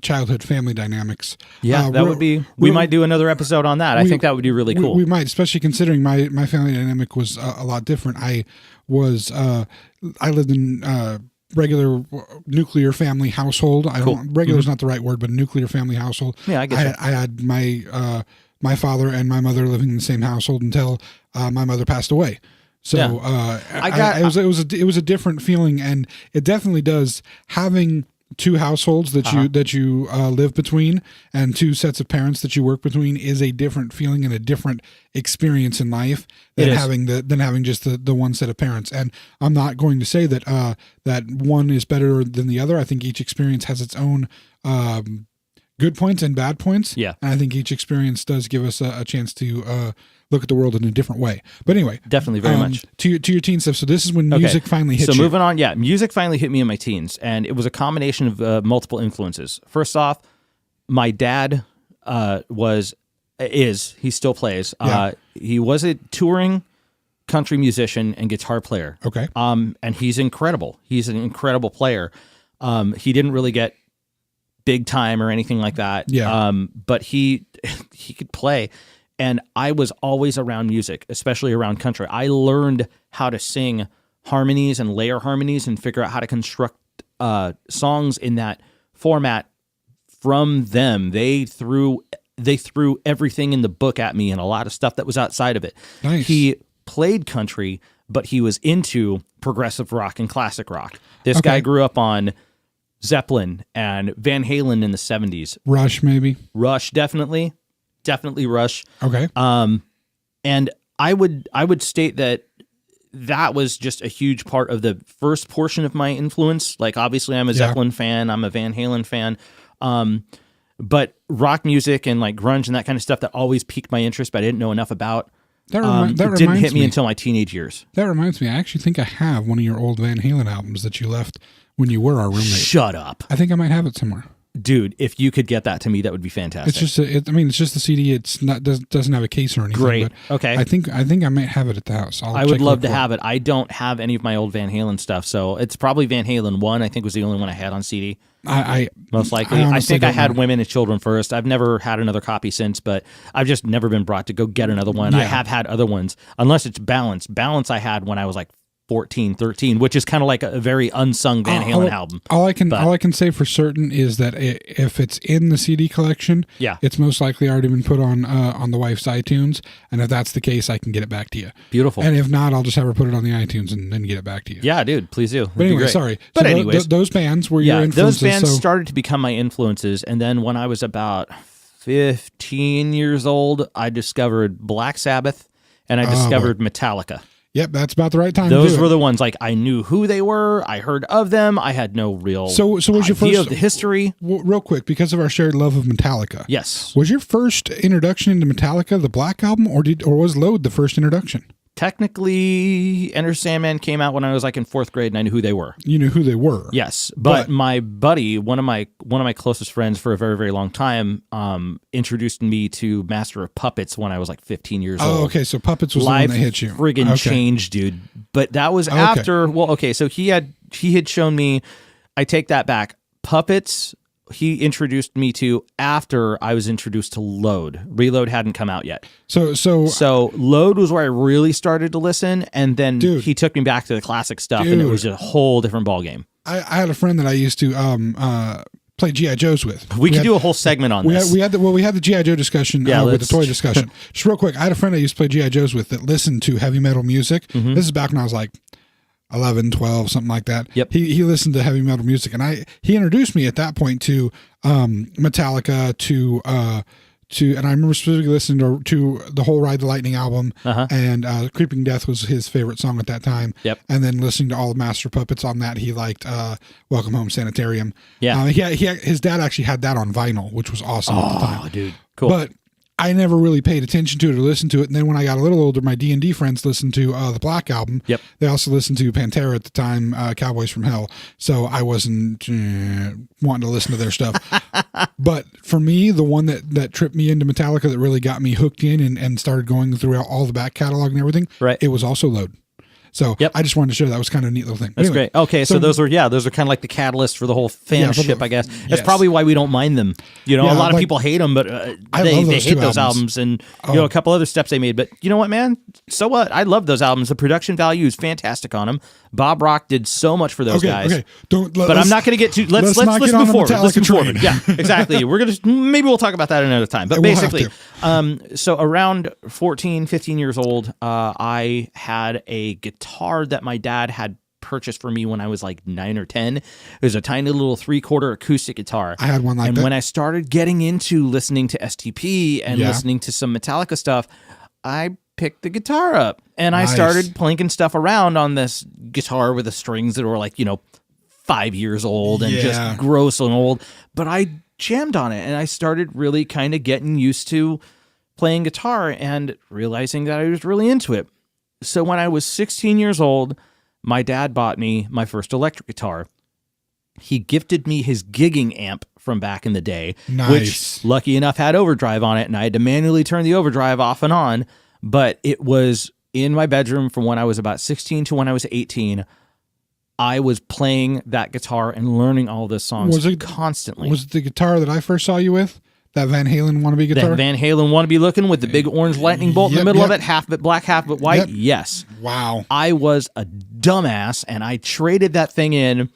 childhood family dynamics. Yeah, that would be. We might do another episode on that. I think that would be really cool. We might, especially considering my family dynamic was a lot different. I lived in regular nuclear family household. Regular is not the right word, but nuclear family household. Yeah, I guess I had my father and my mother living in the same household until my mother passed away. So it was a different feeling, and it definitely does having two households that you live between and two sets of parents that you work between is a different feeling and a different experience in life than having just the one set of parents. And I'm not going to say that that one is better than the other. I think each experience has its own good points and bad points. Yeah, and I think each experience does give us a chance to look at the world in a different way. But anyway, definitely very much to your teen stuff. So this is when music finally hit you. So moving on, music finally hit me in my teens, and it was a combination of multiple influences. First off, my dad he still plays. He was a touring country musician and guitar player. Okay. And he's incredible. He's an incredible player. He didn't really get big time or anything like that. Yeah. But he could play. And I was always around music, especially around country. I learned how to sing harmonies and layer harmonies and figure out how to construct songs in that format from them. They threw everything in the book at me and a lot of stuff that was outside of it. Nice. He played country, but he was into progressive rock and classic rock. This guy grew up on Zeppelin and Van Halen in the 70s. Rush, maybe. Rush, definitely Rush. Okay. And I would state that was just a huge part of the first portion of my influence. Like, obviously I'm a Zeppelin fan, I'm a Van Halen fan. But rock music and like grunge and that kind of stuff that always piqued my interest, but I didn't know enough about. It didn't hit me until my teenage years. That reminds me, I actually think I have one of your old Van Halen albums that you left when you were our roommate. Shut up. I think I might have it somewhere. Dude, if you could get that to me, that would be fantastic. It's just it's just the CD. It's not doesn't have a case or anything. Great. But okay. I think I might have it at the house. I would love to have it. I don't have any of my old Van Halen stuff, so it's probably Van Halen 1. I think was the only one I had on CD. Most likely. I think I had Women and Children first. I've never had another copy since, but I've just never been brought to go get another one. Yeah. I have had other ones, unless it's Balance. Balance I had when I was like 14, 13, which is kind of like a very unsung Van Halen album. All I can say for certain is that if it's in the CD collection, it's most likely already been put on the wife's iTunes, and if that's the case, I can get it back to you. Beautiful. And if not, I'll just have her put it on the iTunes and then get it back to you. Yeah, dude, please do. But anyway, sorry. But so anyways, those bands were your influences. Those bands started to become my influences, and then when I was about 15 years old, I discovered Black Sabbath, and I discovered Metallica. Yep, that's about the right time. Those were the ones, like, I knew who they were. I heard of them. I had no real so was your idea first, of the history. Real quick, because of our shared love of Metallica. Yes. Was your first introduction into Metallica the Black Album, or was Load the first introduction? Technically, Enter Sandman came out when I was like in 4th grade, and I knew who they were. You knew who they were. Yes, but my buddy, one of my closest friends for a very, very long time, introduced me to Master of Puppets when I was like 15 years old. Oh, okay. So Puppets was the one that hit you. Friggin' changed, dude. But that was after. Well, okay. So he had shown me. I take that back. Puppets. He introduced me to after I was introduced to Load. Reload hadn't come out yet. So Load was where I really started to listen, and then he took me back to the classic stuff, and it was a whole different ballgame. I had a friend that I used to play G.I. Joes with. We could do a whole segment on this. We had the G.I. Joe discussion with the toy discussion. Just real quick, I had a friend I used to play G.I. Joes with that listened to heavy metal music. Mm-hmm. This is back when I was like 11, 12, something like that. Yep. He listened to heavy metal music, and he introduced me at that point to Metallica, and I remember specifically listening to the whole Ride the Lightning album, and Creeping Death was his favorite song at that time. Yep. And then listening to all the Master Puppets on that, he liked Welcome Home Sanitarium. Yeah. His dad actually had that on vinyl, which was awesome at the time. Oh, dude, cool. But I never really paid attention to it or listened to it. And then when I got a little older, my D&D friends listened to the Black Album. Yep. They also listened to Pantera at the time, Cowboys from Hell. So I wasn't wanting to listen to their stuff. But for me, the one that tripped me into Metallica, that really got me hooked in and started going through all the back catalog and everything, right, it was also Load. So yep. I just wanted to share that was kind of a neat little thing. That's anyway, great. Okay, so those are kind of like the catalyst for the whole fanship, I guess. That's yes. probably why we don't mind them. You know, a lot of people hate them, but they hate those albums and a couple other steps they made. But you know what, man? So what? I love those albums. The production value is fantastic on them. Bob Rock did so much for those guys. Okay, but I'm not going to get too. Let's move forward. Let's move forward. Yeah, exactly. Maybe we'll talk about that another time. But basically, so around 14, 15 years old, I had a guitar that my dad had purchased for me when I was like 9 or 10. It was a tiny little 3/4 acoustic guitar. I had one like that. And when I started getting into listening to STP and listening to some Metallica stuff, I picked the guitar up and I started plinking stuff around on this guitar with the strings that were like, 5 years old and just gross and old. But I jammed on it and I started really kind of getting used to playing guitar and realizing that I was really into it. So when I was 16 years old, my dad bought me my first electric guitar. He gifted me his gigging amp from back in the day, which lucky enough had overdrive on it, and I had to manually turn the overdrive off and on, but it was in my bedroom from when I was about 16 to when I was 18. I was playing that guitar and learning all those songs constantly. Was it the guitar that I first saw you with? That Van Halen wannabe guitar? That Van Halen wannabe looking with the big orange lightning bolt in the middle of it, half bit black, half bit white? Yes. Wow. I was a dumbass, and I traded that thing in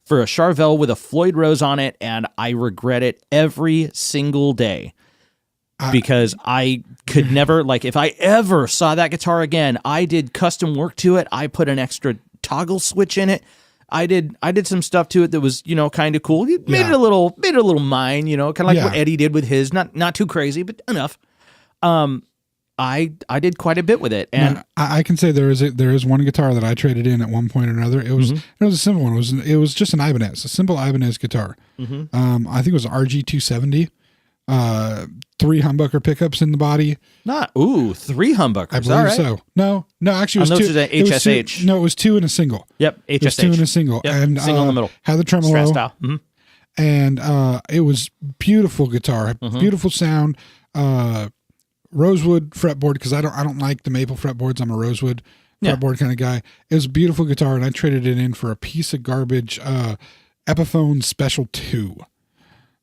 for a Charvel with a Floyd Rose on it, and I regret it every single day. Because I could never, if I ever saw that guitar again, I did custom work to it. I put an extra toggle switch in it. I did some stuff to it that was, kind of cool. Made it a little mine, kind of like what Eddie did with his. Not too crazy, but enough. I did quite a bit with it, and now, I can say there is one guitar that I traded in at one point or another. It was a simple one. It was just an Ibanez, a simple Ibanez guitar. I think it was an RG270. 3 humbucker pickups in the body. 3 humbuckers. I believe so. No, actually it was 2. HSH. It was 2 and a single. Yep, HSH. It was 2 and a single. Yep, and single in the middle. Had the tremolo. Strat style. And it was beautiful guitar, beautiful sound. Rosewood fretboard, because I don't like the maple fretboards. I'm a rosewood fretboard kind of guy. It was a beautiful guitar, and I traded it in for a piece of garbage Epiphone Special 2.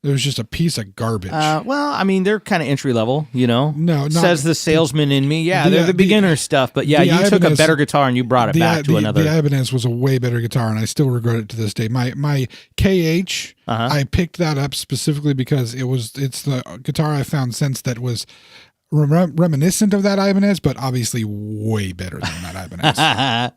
It was just a piece of garbage. Well, I mean, they're kind of entry level, No, says the salesman in me. Yeah, they're the beginner stuff. But yeah, you Ibanez, took a better guitar and you brought it back to another. The Ibanez was a way better guitar, and I still regret it to this day. My KH, I picked that up specifically because it's the guitar I found since that was reminiscent of that Ibanez, but obviously way better than that Ibanez.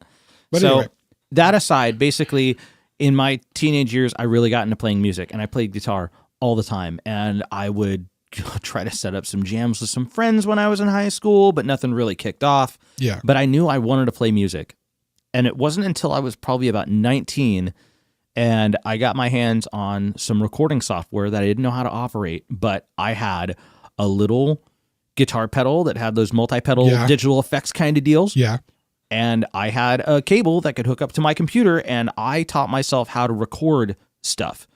But so anyway. That aside, basically, in my teenage years, I really got into playing music, and I played guitar all the time, and I would try to set up some jams with some friends when I was in high school, but nothing really kicked off. Yeah. But I knew I wanted to play music, and it wasn't until I was probably about 19 and I got my hands on some recording software that I didn't know how to operate, but I had a little guitar pedal that had those multi-pedal digital effects kind of deals. Yeah. And I had a cable that could hook up to my computer, and I taught myself how to record stuff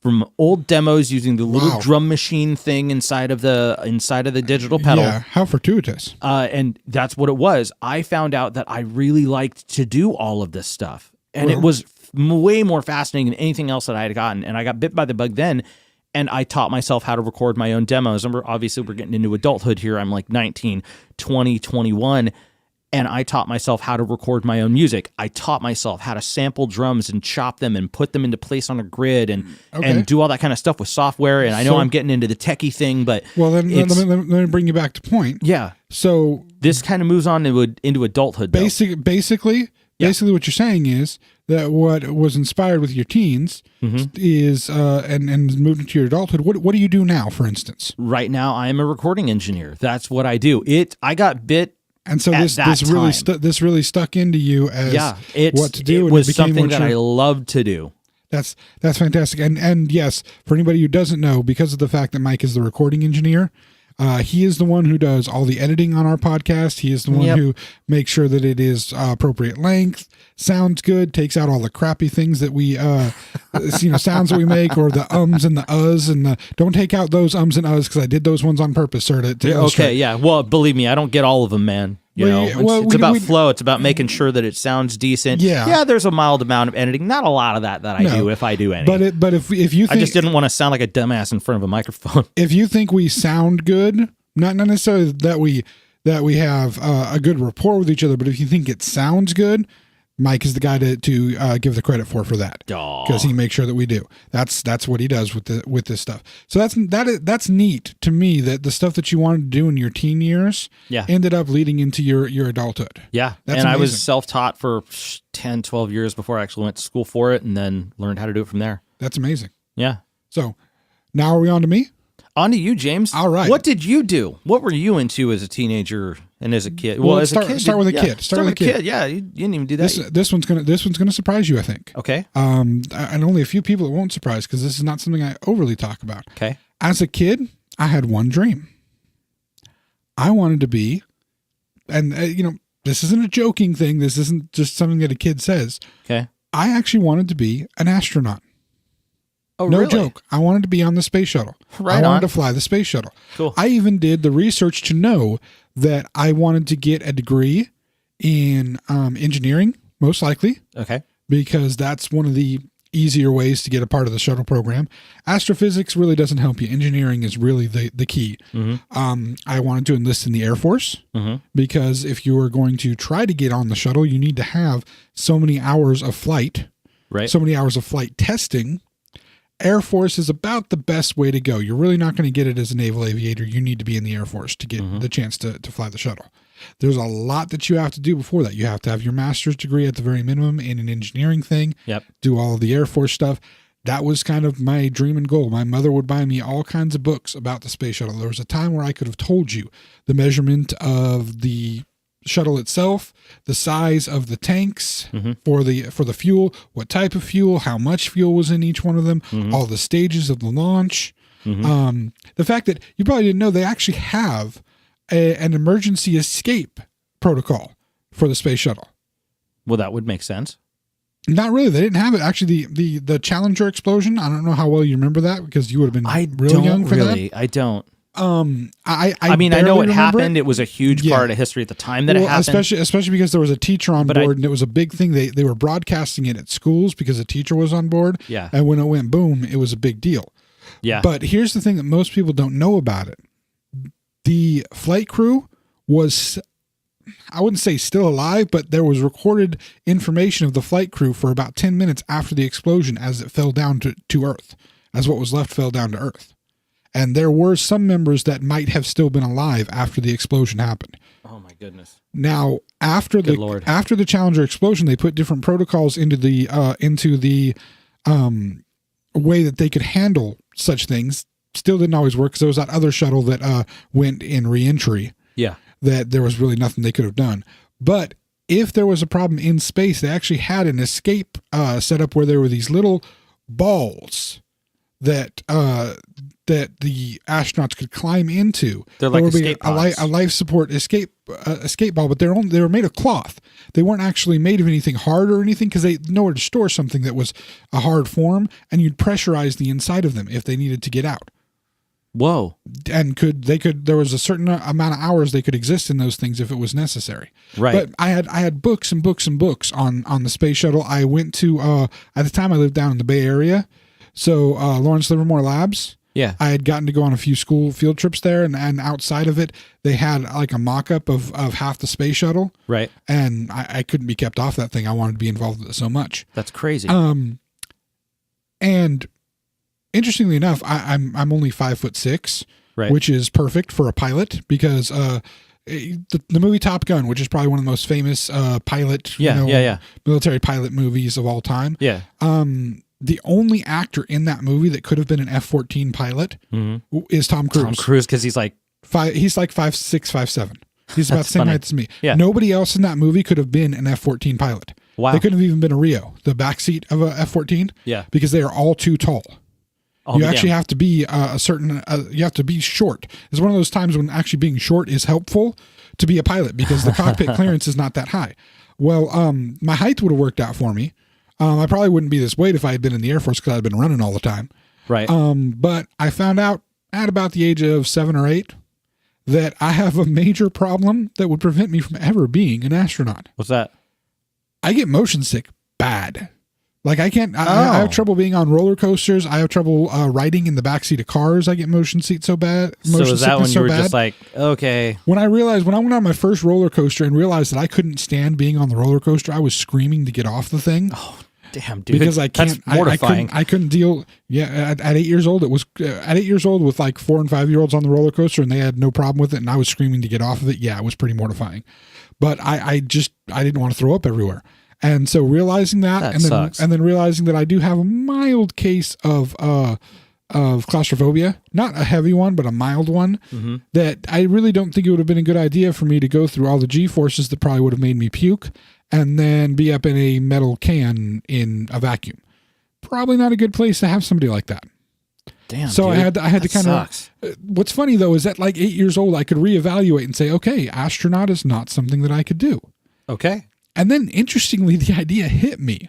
from old demos using the little drum machine thing inside of the digital pedal. Yeah, how fortuitous. And that's what it was. I found out that I really liked to do all of this stuff, and it was way more fascinating than anything else that I had gotten. And I got bit by the bug then, and I taught myself how to record my own demos. And we're getting into adulthood here. I'm like 19, 20, 21. And I taught myself how to record my own music. I taught myself how to sample drums and chop them and put them into place on a grid and do all that kind of stuff with software. And I know I'm getting into the techie thing, but then let me bring you back to point. Yeah. So this kind of moves on into adulthood. Basically, what you're saying is that what was inspired with your teens is and moved into your adulthood. What do you do now, for instance? Right now, I am a recording engineer. That's what I do. I got bit. And so this really stuck into you as what to do. It was something that I loved to do. That's fantastic. And yes, for anybody who doesn't know, because of the fact that Mike is the recording engineer, he is the one who does all the editing on our podcast. He is the one who makes sure that it is appropriate length, sounds good, takes out all the crappy things that we, sounds that we make, or the ums and the uhs, and don't take out those ums and uhs because I did those ones on purpose, sir. To illustrate. Okay, yeah. Well, believe me, I don't get all of them, man. It's about flow. It's about making sure that it sounds decent. Yeah. There's a mild amount of editing. Not a lot of that I do, if I do any. But if you think, I just didn't want to sound like a dumbass in front of a microphone. If you think we sound good, not necessarily that we have a good rapport with each other, but if you think it sounds good, Mike is the guy to give the credit for that, because he makes sure that we do. That's what he does with this stuff. So that's neat to me, that the stuff that you wanted to do in your teen years ended up leading into your adulthood. Yeah, that's amazing. I was self-taught for 10, 12 years before I actually went to school for it, and then learned how to do it from there. That's amazing. Yeah. So now are we on to me? On to you, James. All right. What did you do? What were you into as a teenager and as a kid? Well, as a kid, start with a kid. Start with a kid. Yeah, you didn't even do that. This one's gonna surprise you, I think. Okay. And only a few people it won't surprise, because this is not something I overly talk about. Okay. As a kid, I had one dream. I wanted to be, and this isn't a joking thing. This isn't just something that a kid says. Okay. I actually wanted to be an astronaut. Oh, no really? joke. I wanted to be on the space shuttle. Right. I wanted to fly the space shuttle. Cool. I even did the research to know that I wanted to get a degree in engineering, most likely. Okay. Because that's one of the easier ways to get a part of the shuttle program. Astrophysics really doesn't help you. Engineering is really the key. Mm-hmm. I wanted to enlist in the Air Force, because if you are going to try to get on the shuttle, you need to have so many hours of flight, so many hours of flight testing. Air Force is about the best way to go. You're really not going to get it as a naval aviator. You need to be in the Air Force to get the chance to fly the shuttle. There's a lot that you have to do before that. You have to have your master's degree at the very minimum in an engineering thing. Yep. Do all of the Air Force stuff. That was kind of my dream and goal. My mother would buy me all kinds of books about the space shuttle. There was a time where I could have told you the measurement of the shuttle itself, the size of the tanks for the fuel, what type of fuel, how much fuel was in each one of them, all the stages of the launch. The fact that you probably didn't know, they actually have an emergency escape protocol for the space shuttle. Well, that would make sense. Not really. They didn't have it. Actually, the Challenger explosion, I don't know how well you remember that, because you would have been really young for that. I don't. I mean, I know it happened. It. It was a huge part of history at the time that it happened. Especially because there was a teacher on board, and it was a big thing. They were broadcasting it at schools because a teacher was on board. Yeah. And when it went boom, it was a big deal. Yeah. But here's the thing that most people don't know about it. The flight crew was, I wouldn't say still alive, but there was recorded information of the flight crew for about 10 minutes after the explosion as it fell down to Earth, as what was left fell down to Earth. And there were some members that might have still been alive after the explosion happened. Oh my goodness! Now, after the Challenger explosion, they put different protocols into the way that they could handle such things. Still didn't always work, because there was that other shuttle that went in reentry. Yeah, that there was really nothing they could have done. But if there was a problem in space, they actually had an escape set up where there were these little balls that the astronauts could climb into. They're like escape pods. A life support escape ball, but they were made of cloth. They weren't actually made of anything hard or anything, because they nowhere to store something that was a hard form, and you'd pressurize the inside of them if they needed to get out. Whoa. And there was a certain amount of hours they could exist in those things if it was necessary. Right. But I had books and books and books on the space shuttle. I went to, at the time I lived down in the Bay Area. So Lawrence Livermore Labs. Yeah. I had gotten to go on a few school field trips there, and outside of it, they had like a mock-up of half the space shuttle. Right. And I couldn't be kept off that thing. I wanted to be involved with it so much. That's crazy. And interestingly enough, I'm only 5'6", right, which is perfect for a pilot, because the movie Top Gun, which is probably one of the most famous pilot, military pilot movies of all time. Yeah. The only actor in that movie that could have been an F-14 pilot is Tom Cruise. Tom Cruise, because he's like 5'6", 5'7". He's about the same height as me. Yeah. Nobody else in that movie could have been an F-14 pilot. Wow. They couldn't have even been a Rio, the backseat of a F-14. Yeah. Because they are all too tall. You actually have to be you have to be short. It's one of those times when actually being short is helpful to be a pilot because the cockpit clearance is not that high. Well, my height would have worked out for me. I probably wouldn't be this weight if I had been in the Air Force because I'd been running all the time. Right. But I found out at about the age of 7 or 8 that I have a major problem that would prevent me from ever being an astronaut. What's that? I get motion sick bad. Like I can't, I have trouble being on roller coasters. I have trouble riding in the backseat of cars. I get motion sick so bad. So is that when you were just like, okay. When I went on my first roller coaster and realized that I couldn't stand being on the roller coaster, I was screaming to get off the thing. Oh, damn, dude. Because I can't, That's mortifying. I couldn't deal. Yeah. At 8 years old, it was at 8 years old with like 4 and 5 year olds on the roller coaster and they had no problem with it. And I was screaming to get off of it. Yeah, it was pretty mortifying, but I didn't want to throw up everywhere. And so realizing that and then realizing that I do have a mild case of claustrophobia, not a heavy one, but a mild one, that I really don't think it would have been a good idea for me to go through all the G-forces that probably would have made me puke and then be up in a metal can in a vacuum. Probably not a good place to have somebody like that. Damn. So dude, I had to kind of. What's funny though is that like 8 years old, I could reevaluate and say, okay, astronaut is not something that I could do. Okay. And then, interestingly, the idea hit me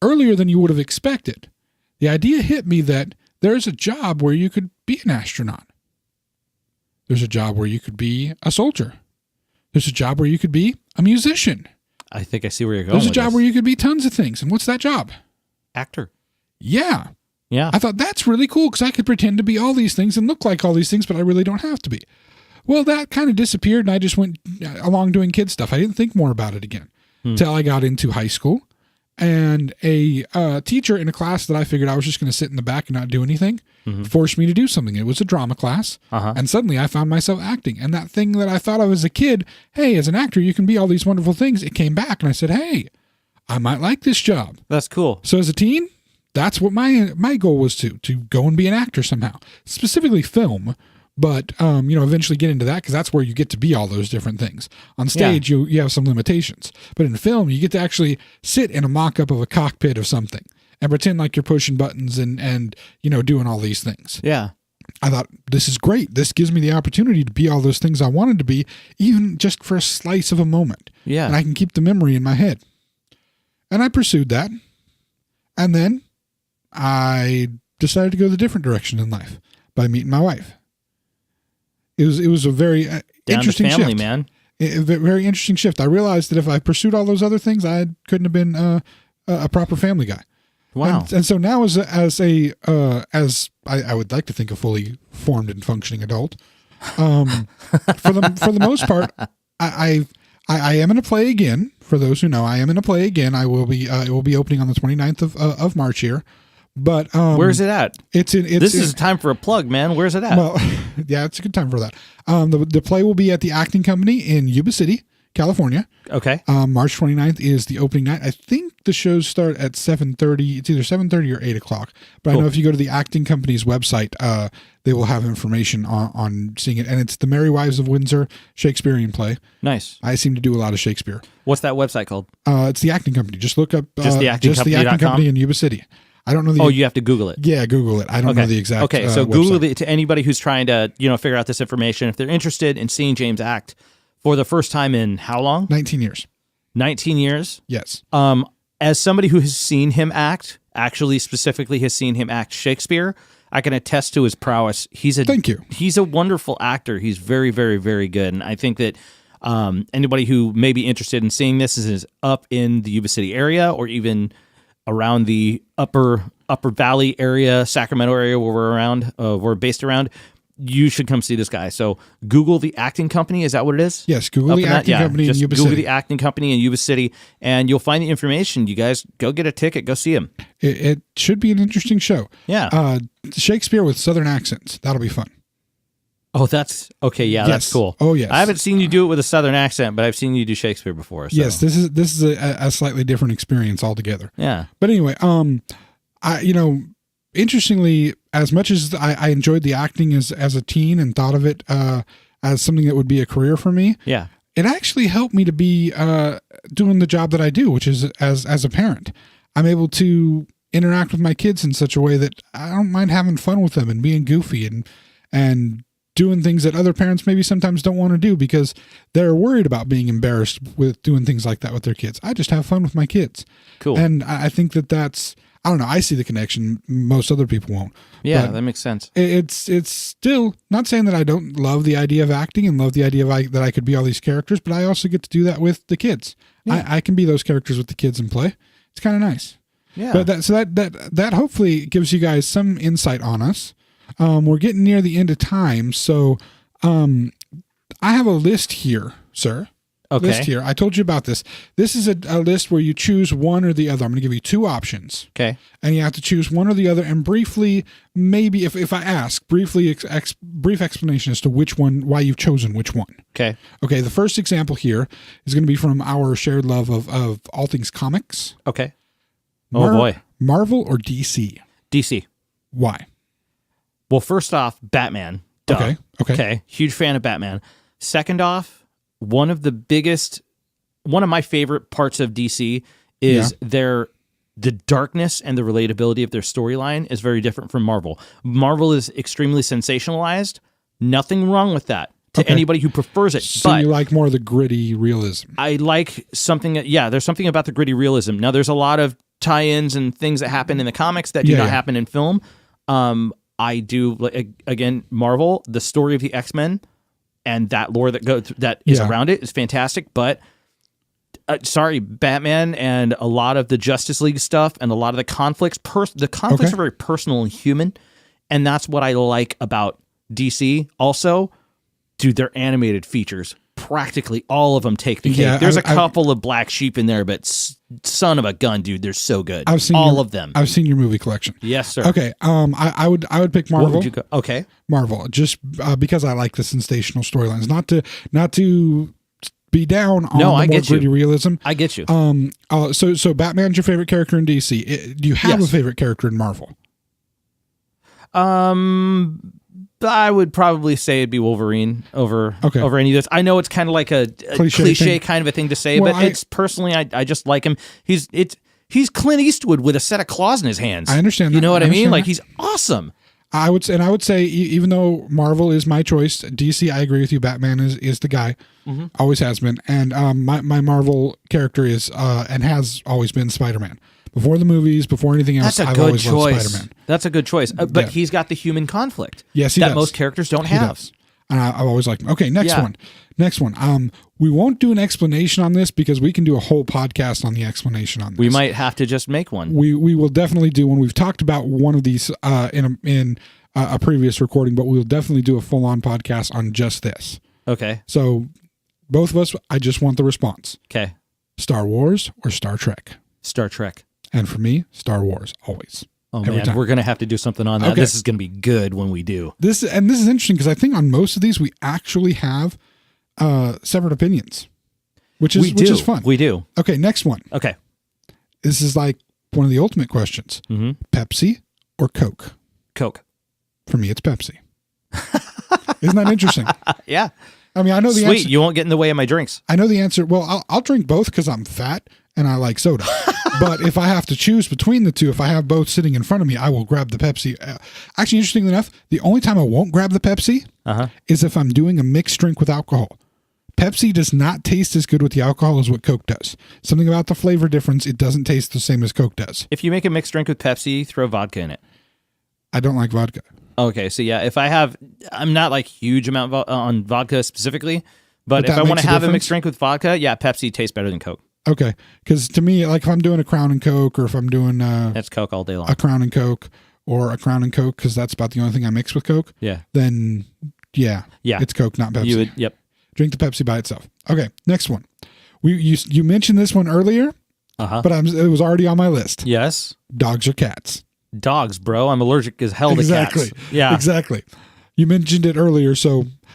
earlier than you would have expected. The idea hit me that there's a job where you could be an astronaut. There's a job where you could be a soldier. There's a job where you could be a musician. I think I see where you're going. There's a job where you could be tons of things. And what's that job? Actor. Yeah. Yeah. I thought that's really cool because I could pretend to be all these things and look like all these things, but I really don't have to be. Well, that kind of disappeared and I just went along doing kid stuff. I didn't think more about it again. Till I got into high school and a teacher in a class that I figured I was just going to sit in the back and not do anything forced me to do something. It was a drama class and suddenly I found myself acting. And that thing that I thought of as a kid, hey, as an actor, you can be all these wonderful things. It came back and I said, hey, I might like this job. That's cool. So as a teen, that's what my goal was to go and be an actor somehow, specifically film. But, eventually get into that because that's where you get to be all those different things. On stage, you have some limitations. But in film, you get to actually sit in a mock-up of a cockpit of something and pretend like you're pushing buttons and doing all these things. Yeah. I thought, this is great. This gives me the opportunity to be all those things I wanted to be, even just for a slice of a moment. Yeah. And I can keep the memory in my head. And I pursued that. And then I decided to go the different direction in life by meeting my wife. It was a very interesting family, shift. Man. A very interesting shift. I realized that if I pursued all those other things, I couldn't have been a proper family guy. Wow. And so now as I would like to think a fully formed and functioning adult, for the most part, I am in a play again. For those who know, I am in a play again. I will be it will be opening on the 29th of March here. But where's it at? This is time for a plug, man. Where's it at? Well, yeah, it's a good time for that. The play will be at the Acting Company in Yuba City, California. Okay. March 29th is the opening night. I think the shows start at 7:30. It's either 7:30 or 8 o'clock. But cool. I know if you go to the Acting Company's website, they will have information on seeing it. And it's the Merry Wives of Windsor Shakespearean play. Nice. I seem to do a lot of Shakespeare. What's that website called? It's the Acting Company. Just look up just the Acting Company in Yuba City. I don't know. You have to Google it. Yeah, Google it. I don't know the exact. Okay, so Google it to anybody who's trying to figure out this information. If they're interested in seeing James act for the first time in how long? 19 years. 19 years. Yes. As somebody who has seen him act, actually specifically has seen him act Shakespeare, I can attest to his prowess. Thank you. He's a wonderful actor. He's very, very, very good, and I think that anybody who may be interested in seeing this is up in the Yuba City area or even around the upper valley area, Sacramento area where we're based around, you should come see this guy. So Google the Acting Company. Is that what it is? Yes, Google the Acting Company in Yuba City. Google the Acting Company in Yuba City, and you'll find the information. You guys go get a ticket. Go see him. It should be an interesting show. Yeah. Shakespeare with Southern accents. That'll be fun. Oh, that's okay. Yeah, that's Yes. cool. Oh, yes. I haven't seen you do it with a Southern accent, but I've seen you do Shakespeare before. So. Yes, this is a slightly different experience altogether. Yeah. But anyway, interestingly, as much as I enjoyed the acting as a teen and thought of it as something that would be a career for me, Yeah. it actually helped me to be doing the job that I do, which is as a parent. I'm able to interact with my kids in such a way that I don't mind having fun with them and being goofy and doing things that other parents maybe sometimes don't want to do because they're worried about being embarrassed with doing things like that with their kids. I just have fun with my kids. Cool. And I think that's, I don't know, I see the connection. Most other people won't. Yeah, But that makes sense. it's still not saying that I don't love the idea of acting and love the idea of that I could be all these characters, but I also get to do that with the kids. Yeah. I can be those characters with the kids and play. It's kind of nice. Yeah. But that hopefully gives you guys some insight on us. We're getting near the end of time, so I have a list here, sir. Okay. List here. I told you about this. This is a list where you choose one or the other. I'm going to give you two options. Okay. And you have to choose one or the other. And briefly, maybe if I ask, brief explanation as to which one, why you've chosen which one. Okay. Okay. The first example here is going to be from our shared love of all things comics. Okay. Oh boy. Marvel or DC? DC. Why? Well, first off, Batman. Duh. Okay. Okay. Huge fan of Batman. Second off, one of my favorite parts of DC is the darkness and the relatability of their storyline is very different from Marvel. Marvel is extremely sensationalized. Nothing wrong with that to anybody who prefers it. So but you like more of the gritty realism. I like something there's something about the gritty realism. Now there's a lot of tie-ins and things that happen in the comics that do not happen in film. I do, again, Marvel, the story of the X-Men and that lore that is around it is fantastic. But Batman and a lot of the Justice League stuff and a lot of the conflicts, are very personal and human. And that's what I like about DC. Also, dude, their animated features, practically all of them take the cake. Yeah, There's a couple of black sheep in there, but son of a gun, dude, they're so good. I've seen all of them. I've seen your movie collection. Yes, sir. Okay. I would pick Marvel. What would you go? Okay. Marvel, just because I like the sensational storylines, not to be down on the more gritty realism. I get you. So Batman's your favorite character in DC. Do you have a favorite character in Marvel? I would probably say it'd be Wolverine over any of this. I know it's kind of like a cliche kind of a thing to say, but it's personally, I just like him. He's Clint Eastwood with a set of claws in his hands. I understand that. You know what I mean? Like, he's awesome. I would say even though Marvel is my choice, DC, I agree with you. Batman is the guy, always has been, and my Marvel character is and has always been Spider-Man. Before the movies, before anything else, I've always loved Spider-Man. That's a good choice. But he's got the human conflict. Yes, he that does. most characters don't have. Does. And I've always liked him. Okay, next one. We won't do an explanation on this because we can do a whole podcast on the explanation on this. We might have to just make one. We will definitely do one. We've talked about one of these in a previous recording, but we'll definitely do a full-on podcast on just this. Okay. So both of us, I just want the response. Okay. Star Wars or Star Trek? Star Trek. And for me, Star Wars, always. Oh, man, we're going to have to do something on that. Okay. This is going to be good when we do. This is interesting because I think on most of these, we actually have separate opinions, which is fun. We do. Okay, next one. Okay. This is like one of the ultimate questions. Mm-hmm. Pepsi or Coke? Coke. For me, it's Pepsi. Isn't that interesting? Yeah. I mean, I know the answer. Sweet, you won't get in the way of my drinks. I know the answer. Well, I'll drink both because I'm fat and I like soda. But if I have to choose between the two, if I have both sitting in front of me, I will grab the Pepsi. Actually, interestingly enough, the only time I won't grab the Pepsi is if I'm doing a mixed drink with alcohol. Pepsi does not taste as good with the alcohol as what Coke does. Something about the flavor difference, it doesn't taste the same as Coke does. If you make a mixed drink with Pepsi, throw vodka in it. I don't like vodka. Okay, so yeah, I'm not like huge amount on vodka specifically, but if I want to have a mixed drink with vodka, yeah, Pepsi tastes better than Coke. Okay, because to me, like if I'm doing a Crown and Coke, or if I'm doing that's Coke all day long. A Crown and Coke, or a Crown and Coke, because that's about the only thing I mix with Coke. Yeah. Then it's Coke, not Pepsi. Yep. Drink the Pepsi by itself. Okay, next one. You mentioned this one earlier, but it was already on my list. Yes. Dogs or cats? Dogs, bro. I'm allergic as hell to cats. Yeah. Exactly. You mentioned it earlier,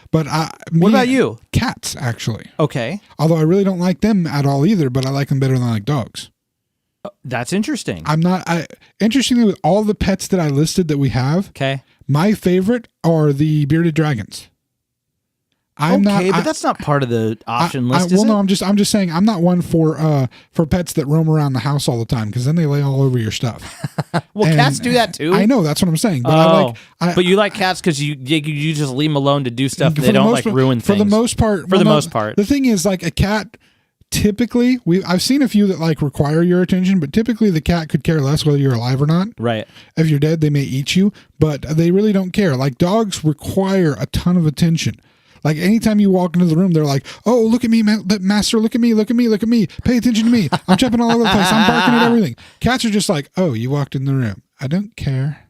but What about you? Cats, actually. Okay. Although I really don't like them at all either, but I like them better than I like dogs. That's interesting. Interestingly, with all the pets that I listed that we have, Okay. my favorite are the bearded dragons. But that's not part of the option list, is it? No, I'm just saying I'm not one for pets that roam around the house all the time, because then they lay all over your stuff. Well, cats do that too. I know, that's what I'm saying. But but you like cats because you just leave them alone to do stuff. They don't ruin things. For the most part. The thing is, like, a cat, typically, I've seen a few that like require your attention, but typically the cat could care less whether you're alive or not. Right. If you're dead, they may eat you, but they really don't care. Like, dogs require a ton of attention. Like, anytime you walk into the room, they're like, "Oh, look at me, master! Look at me! Look at me! Look at me! Pay attention to me! I'm jumping all over the place! I'm barking at everything." Cats are just like, "Oh, you walked in the room. I don't care."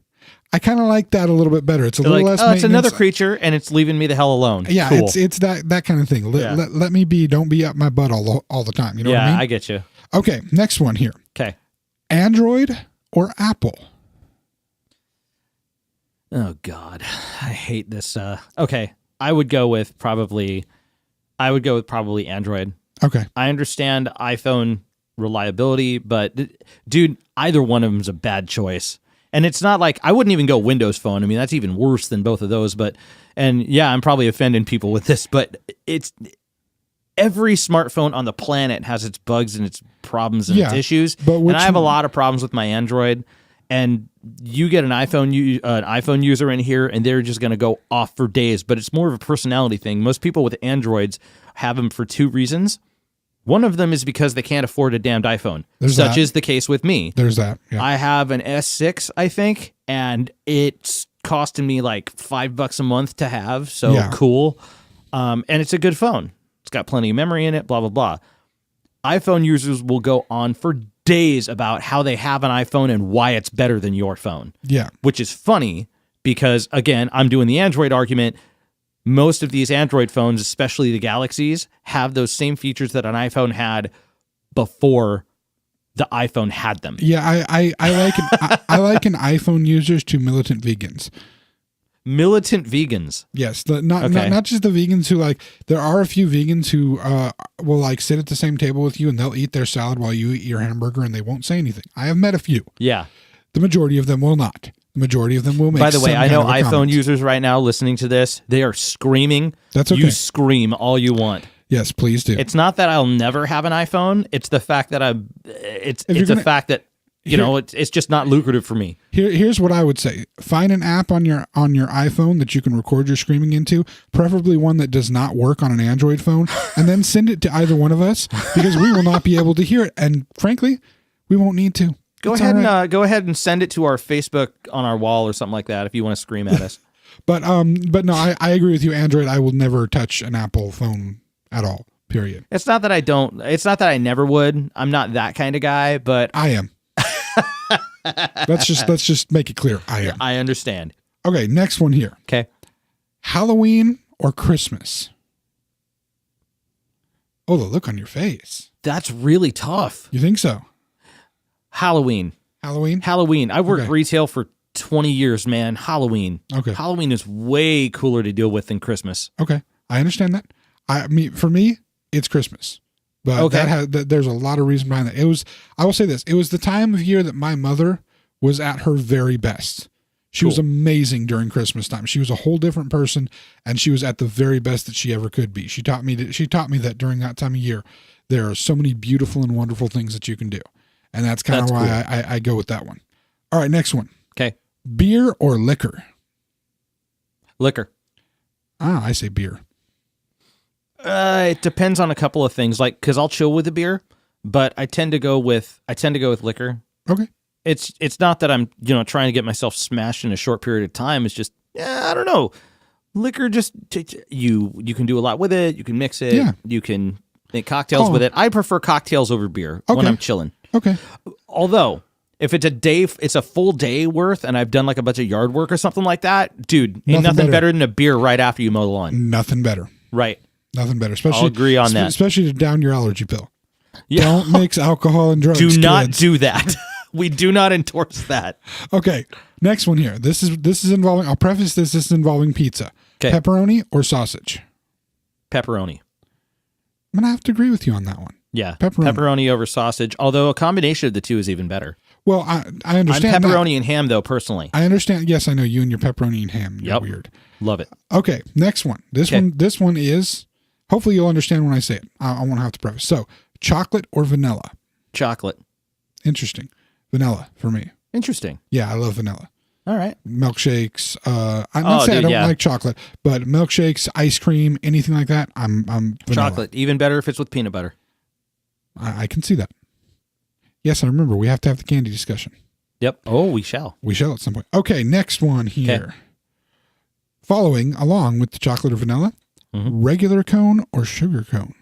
I kind of like that a little bit better. It's a little less. Oh, it's another creature, and it's leaving me the hell alone. Yeah, cool. it's that kind of thing. Let me be. Don't be up my butt all the time. You know what I mean? Yeah, I get you. Okay, next one here. Okay. Android or Apple? Oh God, I hate this. Okay. I would go with probably Android. Okay. I understand iPhone reliability, but dude, either one of them is a bad choice. And it's not like I wouldn't even go Windows Phone. I mean, that's even worse than both of those. And yeah, I'm probably offending people with this, but it's every smartphone on the planet has its bugs and its problems and its issues. And I have a lot of problems with my Android. And you get an iPhone user in here, and they're just going to go off for days. But it's more of a personality thing. Most people with Androids have them for two reasons. One of them is because they can't afford a damned iPhone, such is the case with me. There's that. Yeah. I have an S6, I think, and it's costing me like $5 a month to have. So cool. And it's a good phone. It's got plenty of memory in it, blah, blah, blah. iPhone users will go on for days about how they have an iPhone and why it's better than your phone. Yeah. Which is funny because, again, I'm doing the Android argument. Most of these Android phones, especially the Galaxies, have those same features that an iPhone had before the iPhone had them. Yeah, I liken iPhone users to militant vegans. Militant vegans. Yes, not just the vegans who like. There are a few vegans who will like sit at the same table with you and they'll eat their salad while you eat your hamburger and they won't say anything. I have met a few. Yeah, the majority of them will not. The majority of them will make. By the way, I know iPhone comment. users right now listening to this. They are screaming. That's okay. You scream all you want. Yes, please do. It's not that I'll never have an iPhone. It's the fact that it's the fact that it's just not lucrative for me. Here's what I would say: find an app on your iPhone that you can record your screaming into, preferably one that does not work on an Android phone, and then send it to either one of us because we will not be able to hear it, and frankly, we won't need to. Go ahead and send it to our Facebook on our wall or something like that if you want to scream at us. But no, I agree with you. Android, I will never touch an Apple phone at all. Period. It's not that I don't. It's not that I never would. I'm not that kind of guy, but I am. Let's just make it clear. I am. I understand. Okay, next one here. Okay. Halloween or Christmas? Oh, the look on your face. That's really tough. You think so? Halloween. I worked retail for 20 years, man. Halloween. Okay. Halloween is way cooler to deal with than Christmas. Okay. I understand that. For me, it's Christmas. But there's a lot of reason behind that. I will say this. It was the time of year that my mother was at her very best. She was amazing during Christmas time. She was a whole different person, and she was at the very best that she ever could be. She taught me that during that time of year, there are so many beautiful and wonderful things that you can do. And that's kind of why I go with that one. All right, next one. Okay. Beer or liquor? Liquor. I say beer. It depends on a couple of things, like because I'll chill with the beer, but I tend to go with liquor. Okay. It's not that I'm trying to get myself smashed in a short period of time. It's just I don't know. Liquor just you can do a lot with it. You can mix it. Yeah. You can make cocktails with it. I prefer cocktails over beer when I'm chilling. Okay. Although, if it's a full day worth and I've done like a bunch of yard work or something like that, dude, ain't nothing better than a beer right after you mow the lawn. Nothing better. Right. Nothing better. Especially, I'll agree on that. Especially to down your allergy pill. Yeah. Don't mix alcohol and drugs. Do not do that. We do not endorse that. Okay, next one here. This is involving. I'll preface this. This is involving pizza. Okay. Pepperoni or sausage? Pepperoni. I'm gonna have to agree with you on that one. Yeah. Pepperoni. Pepperoni over sausage. Although a combination of the two is even better. Well, I understand. I'm pepperoni and ham though, personally. I understand. Yes, I know you and your pepperoni and ham. You're weird. Love it. Okay, next one. This one is. Hopefully, you'll understand when I say it. I won't have to preface. So, chocolate or vanilla? Chocolate. Interesting. Vanilla for me. Interesting. Yeah, I love vanilla. All right. Milkshakes. I'm not saying I don't like chocolate, but milkshakes, ice cream, anything like that. I'm vanilla. Chocolate. Even better if it's with peanut butter. I can see that. Yes, I remember. We have to have the candy discussion. Yep. Oh, we shall. We shall at some point. Okay, next one here. Okay. Following along with the chocolate or vanilla, regular cone or sugar cone?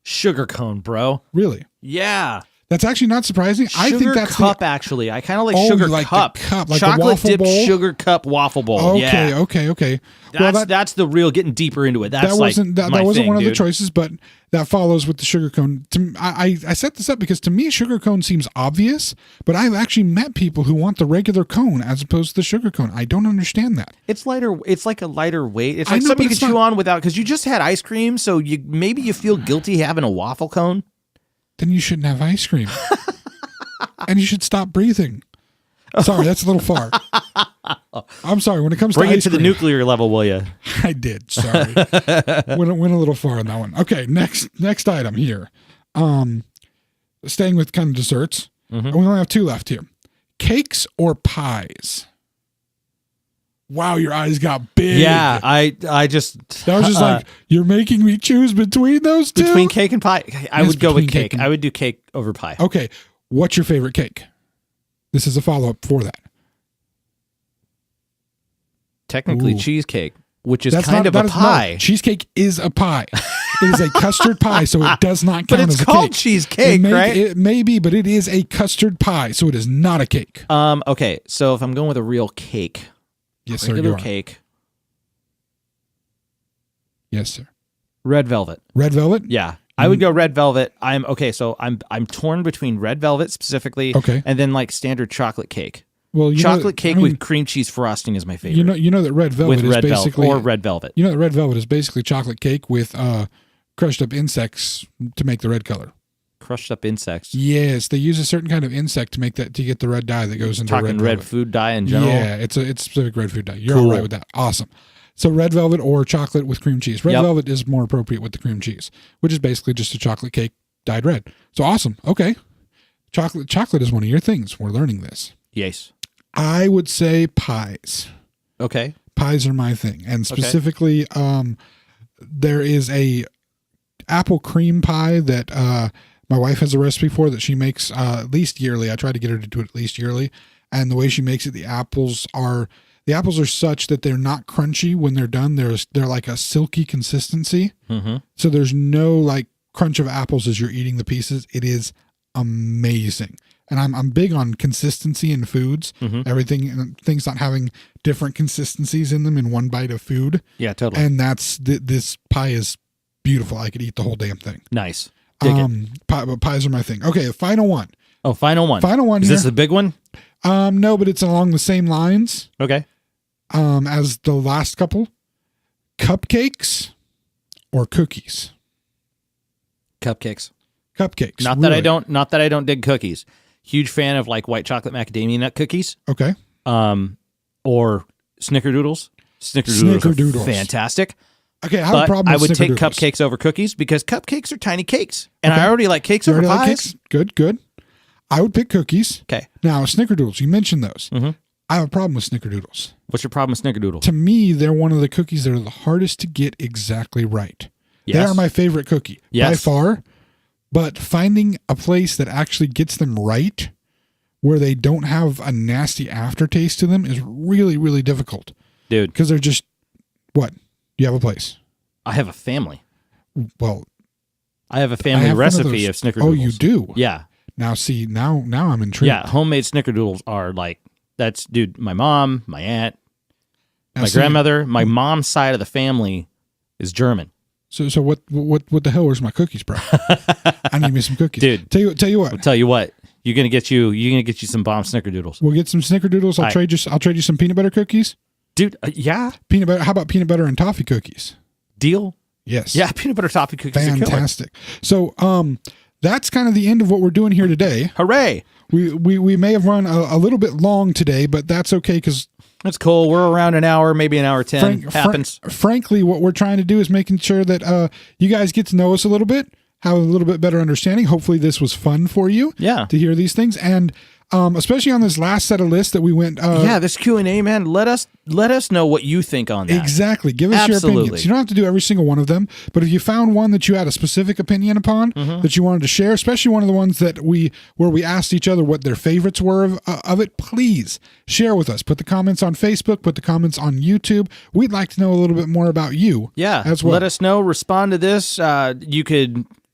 Sugar cone, bro. Really? Yeah. That's actually not surprising. I think that's cup, actually. I kind of like sugar cup. The cup, like chocolate the waffle dipped bowl? Sugar cup waffle bowl. Okay. That's the real getting deeper into it. That wasn't one of the choices, but that follows with the sugar cone. I set this up because to me sugar cone seems obvious, but I've actually met people who want the regular cone as opposed to the sugar cone. I don't understand that. It's lighter. It's like a lighter weight. It's like something you can chew on without, because you just had ice cream, so maybe you feel guilty having a waffle cone. Then you shouldn't have ice cream. And you should stop breathing. Sorry, that's a little far. I'm sorry. When it comes Bring to it to the nuclear level, will you? I did. Sorry. went a little far on that one. Okay, next item here. Staying with kind of desserts. And we only have two left here. Cakes or pies? Wow, your eyes got big. Yeah, I just... That was just like, you're making me choose between those two? Between cake and pie? I would go with cake. I would do cake over pie. Okay, what's your favorite cake? This is a follow-up for that. Technically cheesecake, which is kind of a pie. No, cheesecake is a pie. It is a custard pie, so it does not count as a cake. But it's called cheesecake, right? It may be, but it is a custard pie, so it is not a cake. Okay, so if I'm going with a real cake... Yes, sir. Regular cake. Yes, sir. Red velvet. Red velvet? Yeah. I would go red velvet. I'm torn between red velvet specifically and then like standard chocolate cake. Well, chocolate cake with cream cheese frosting is my favorite. You know that red velvet is basically red velvet. You know that red velvet is basically chocolate cake with crushed up insects to make the red color. Crushed up insects. Yes, they use a certain kind of insect to make that to get the red dye that goes into red food dye in general. Yeah, it's specific red food dye. You're all right with that. Awesome. So red velvet or chocolate with cream cheese. Red velvet is more appropriate with the cream cheese, which is basically just a chocolate cake dyed red. So awesome. Okay. Chocolate is one of your things. We're learning this. Yes. I would say pies. Okay. Pies are my thing. And specifically, there is a apple cream pie that my wife has a recipe for that she makes at least yearly. I try to get her to do it at least yearly. And the way she makes it, the apples are such that they're not crunchy when they're done. They're like a silky consistency. So there's no like crunch of apples as you're eating the pieces. It is amazing. And I'm big on consistency in foods. Everything, things not having different consistencies in them in one bite of food. Yeah, totally. And this pie is beautiful. I could eat the whole damn thing. Nice. Pies are my thing. Okay, the final one. Oh, final one. Final one. Is this a big one? No, but it's along the same lines. Okay. As the last couple. Cupcakes or cookies? Cupcakes. Cupcakes. Not that I don't dig cookies. Huge fan of like white chocolate macadamia nut cookies. Okay. Or snickerdoodles. Snickerdoodles. Are fantastic. Okay, I have a problem with I would take snickerdoodles. cupcakes over cookies because cupcakes are tiny cakes. And I already like cakes over pies. Like cakes? Good. I would pick cookies. Okay. Now, snickerdoodles, you mentioned those. I have a problem with snickerdoodles. What's your problem with snickerdoodles? To me, they're one of the cookies that are the hardest to get exactly right. Yes. They are my favorite cookie by far. But finding a place that actually gets them right, where they don't have a nasty aftertaste to them, is really, really difficult. Dude. Because they're just, what? You have a place. I have a family. Well, I have a family recipe of snickerdoodles. Oh, you do? Yeah. Now, see, now I'm intrigued. Yeah, homemade snickerdoodles are like, my mom, my aunt, my grandmother, my mom's side of the family is German. So what the hell? Where's my cookies, bro? I need me some cookies, dude. Tell you what. I'll tell you what. You're gonna get you some bomb snickerdoodles. We'll get some snickerdoodles. I'll trade you some peanut butter cookies. Dude, yeah. Peanut butter. How about peanut butter and toffee cookies? Deal? Yes. Yeah, peanut butter toffee cookies fantastic. So that's kind of the end of what we're doing here today. Hooray. We may have run a little bit long today, but that's okay because that's cool. We're around an hour, maybe an hour 10. Happens. Frankly, what we're trying to do is making sure that you guys get to know us a little bit, have a little bit better understanding. Hopefully this was fun for you to hear these things. And especially on this last set of lists that we went. This Q&A, man. Let us know what you think on that. Exactly. Give us your opinions. You don't have to do every single one of them, but if you found one that you had a specific opinion upon that you wanted to share, especially one of the ones that where we asked each other what their favorites were of it, please share with us. Put the comments on Facebook, put the comments on YouTube. We'd like to know a little bit more about you. Yeah. As well. Let us know. Respond to this.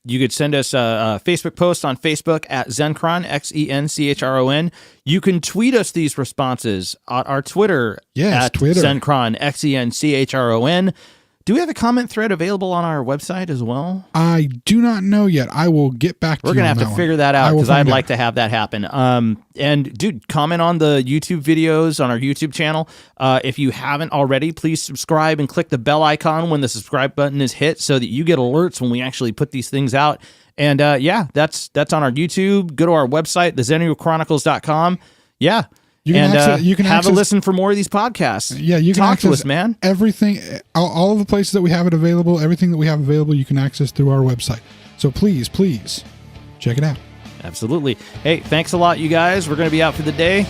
You could send us a Facebook post on Facebook at Xenchron, Xenchron. You can tweet us these responses on our Twitter at Twitter. Xenchron, Xenchron. Do we have a comment thread available on our website as well? I do not know yet. I will get back to you. We're going to have to figure that out because I'd like to have that happen. And dude, comment on the YouTube videos on our YouTube channel. If you haven't already, please subscribe and click the bell icon when the subscribe button is hit so that you get alerts when we actually put these things out. And that's on our YouTube. Go to our website, thexennialchronicles.com. Yeah. You can have access, a listen for more of these podcasts. Yeah, you can talk access to us, man. Everything, all of the places that we have it available, everything that we have available, you can access through our website. So please check it out. Absolutely. Hey, thanks a lot, you guys. We're going to be out for the day.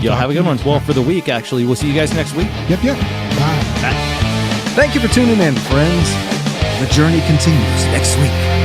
Y'all have a good one. Well, for the week, actually. We'll see you guys next week. Yep. Bye. Thank you for tuning in, friends. The journey continues next week.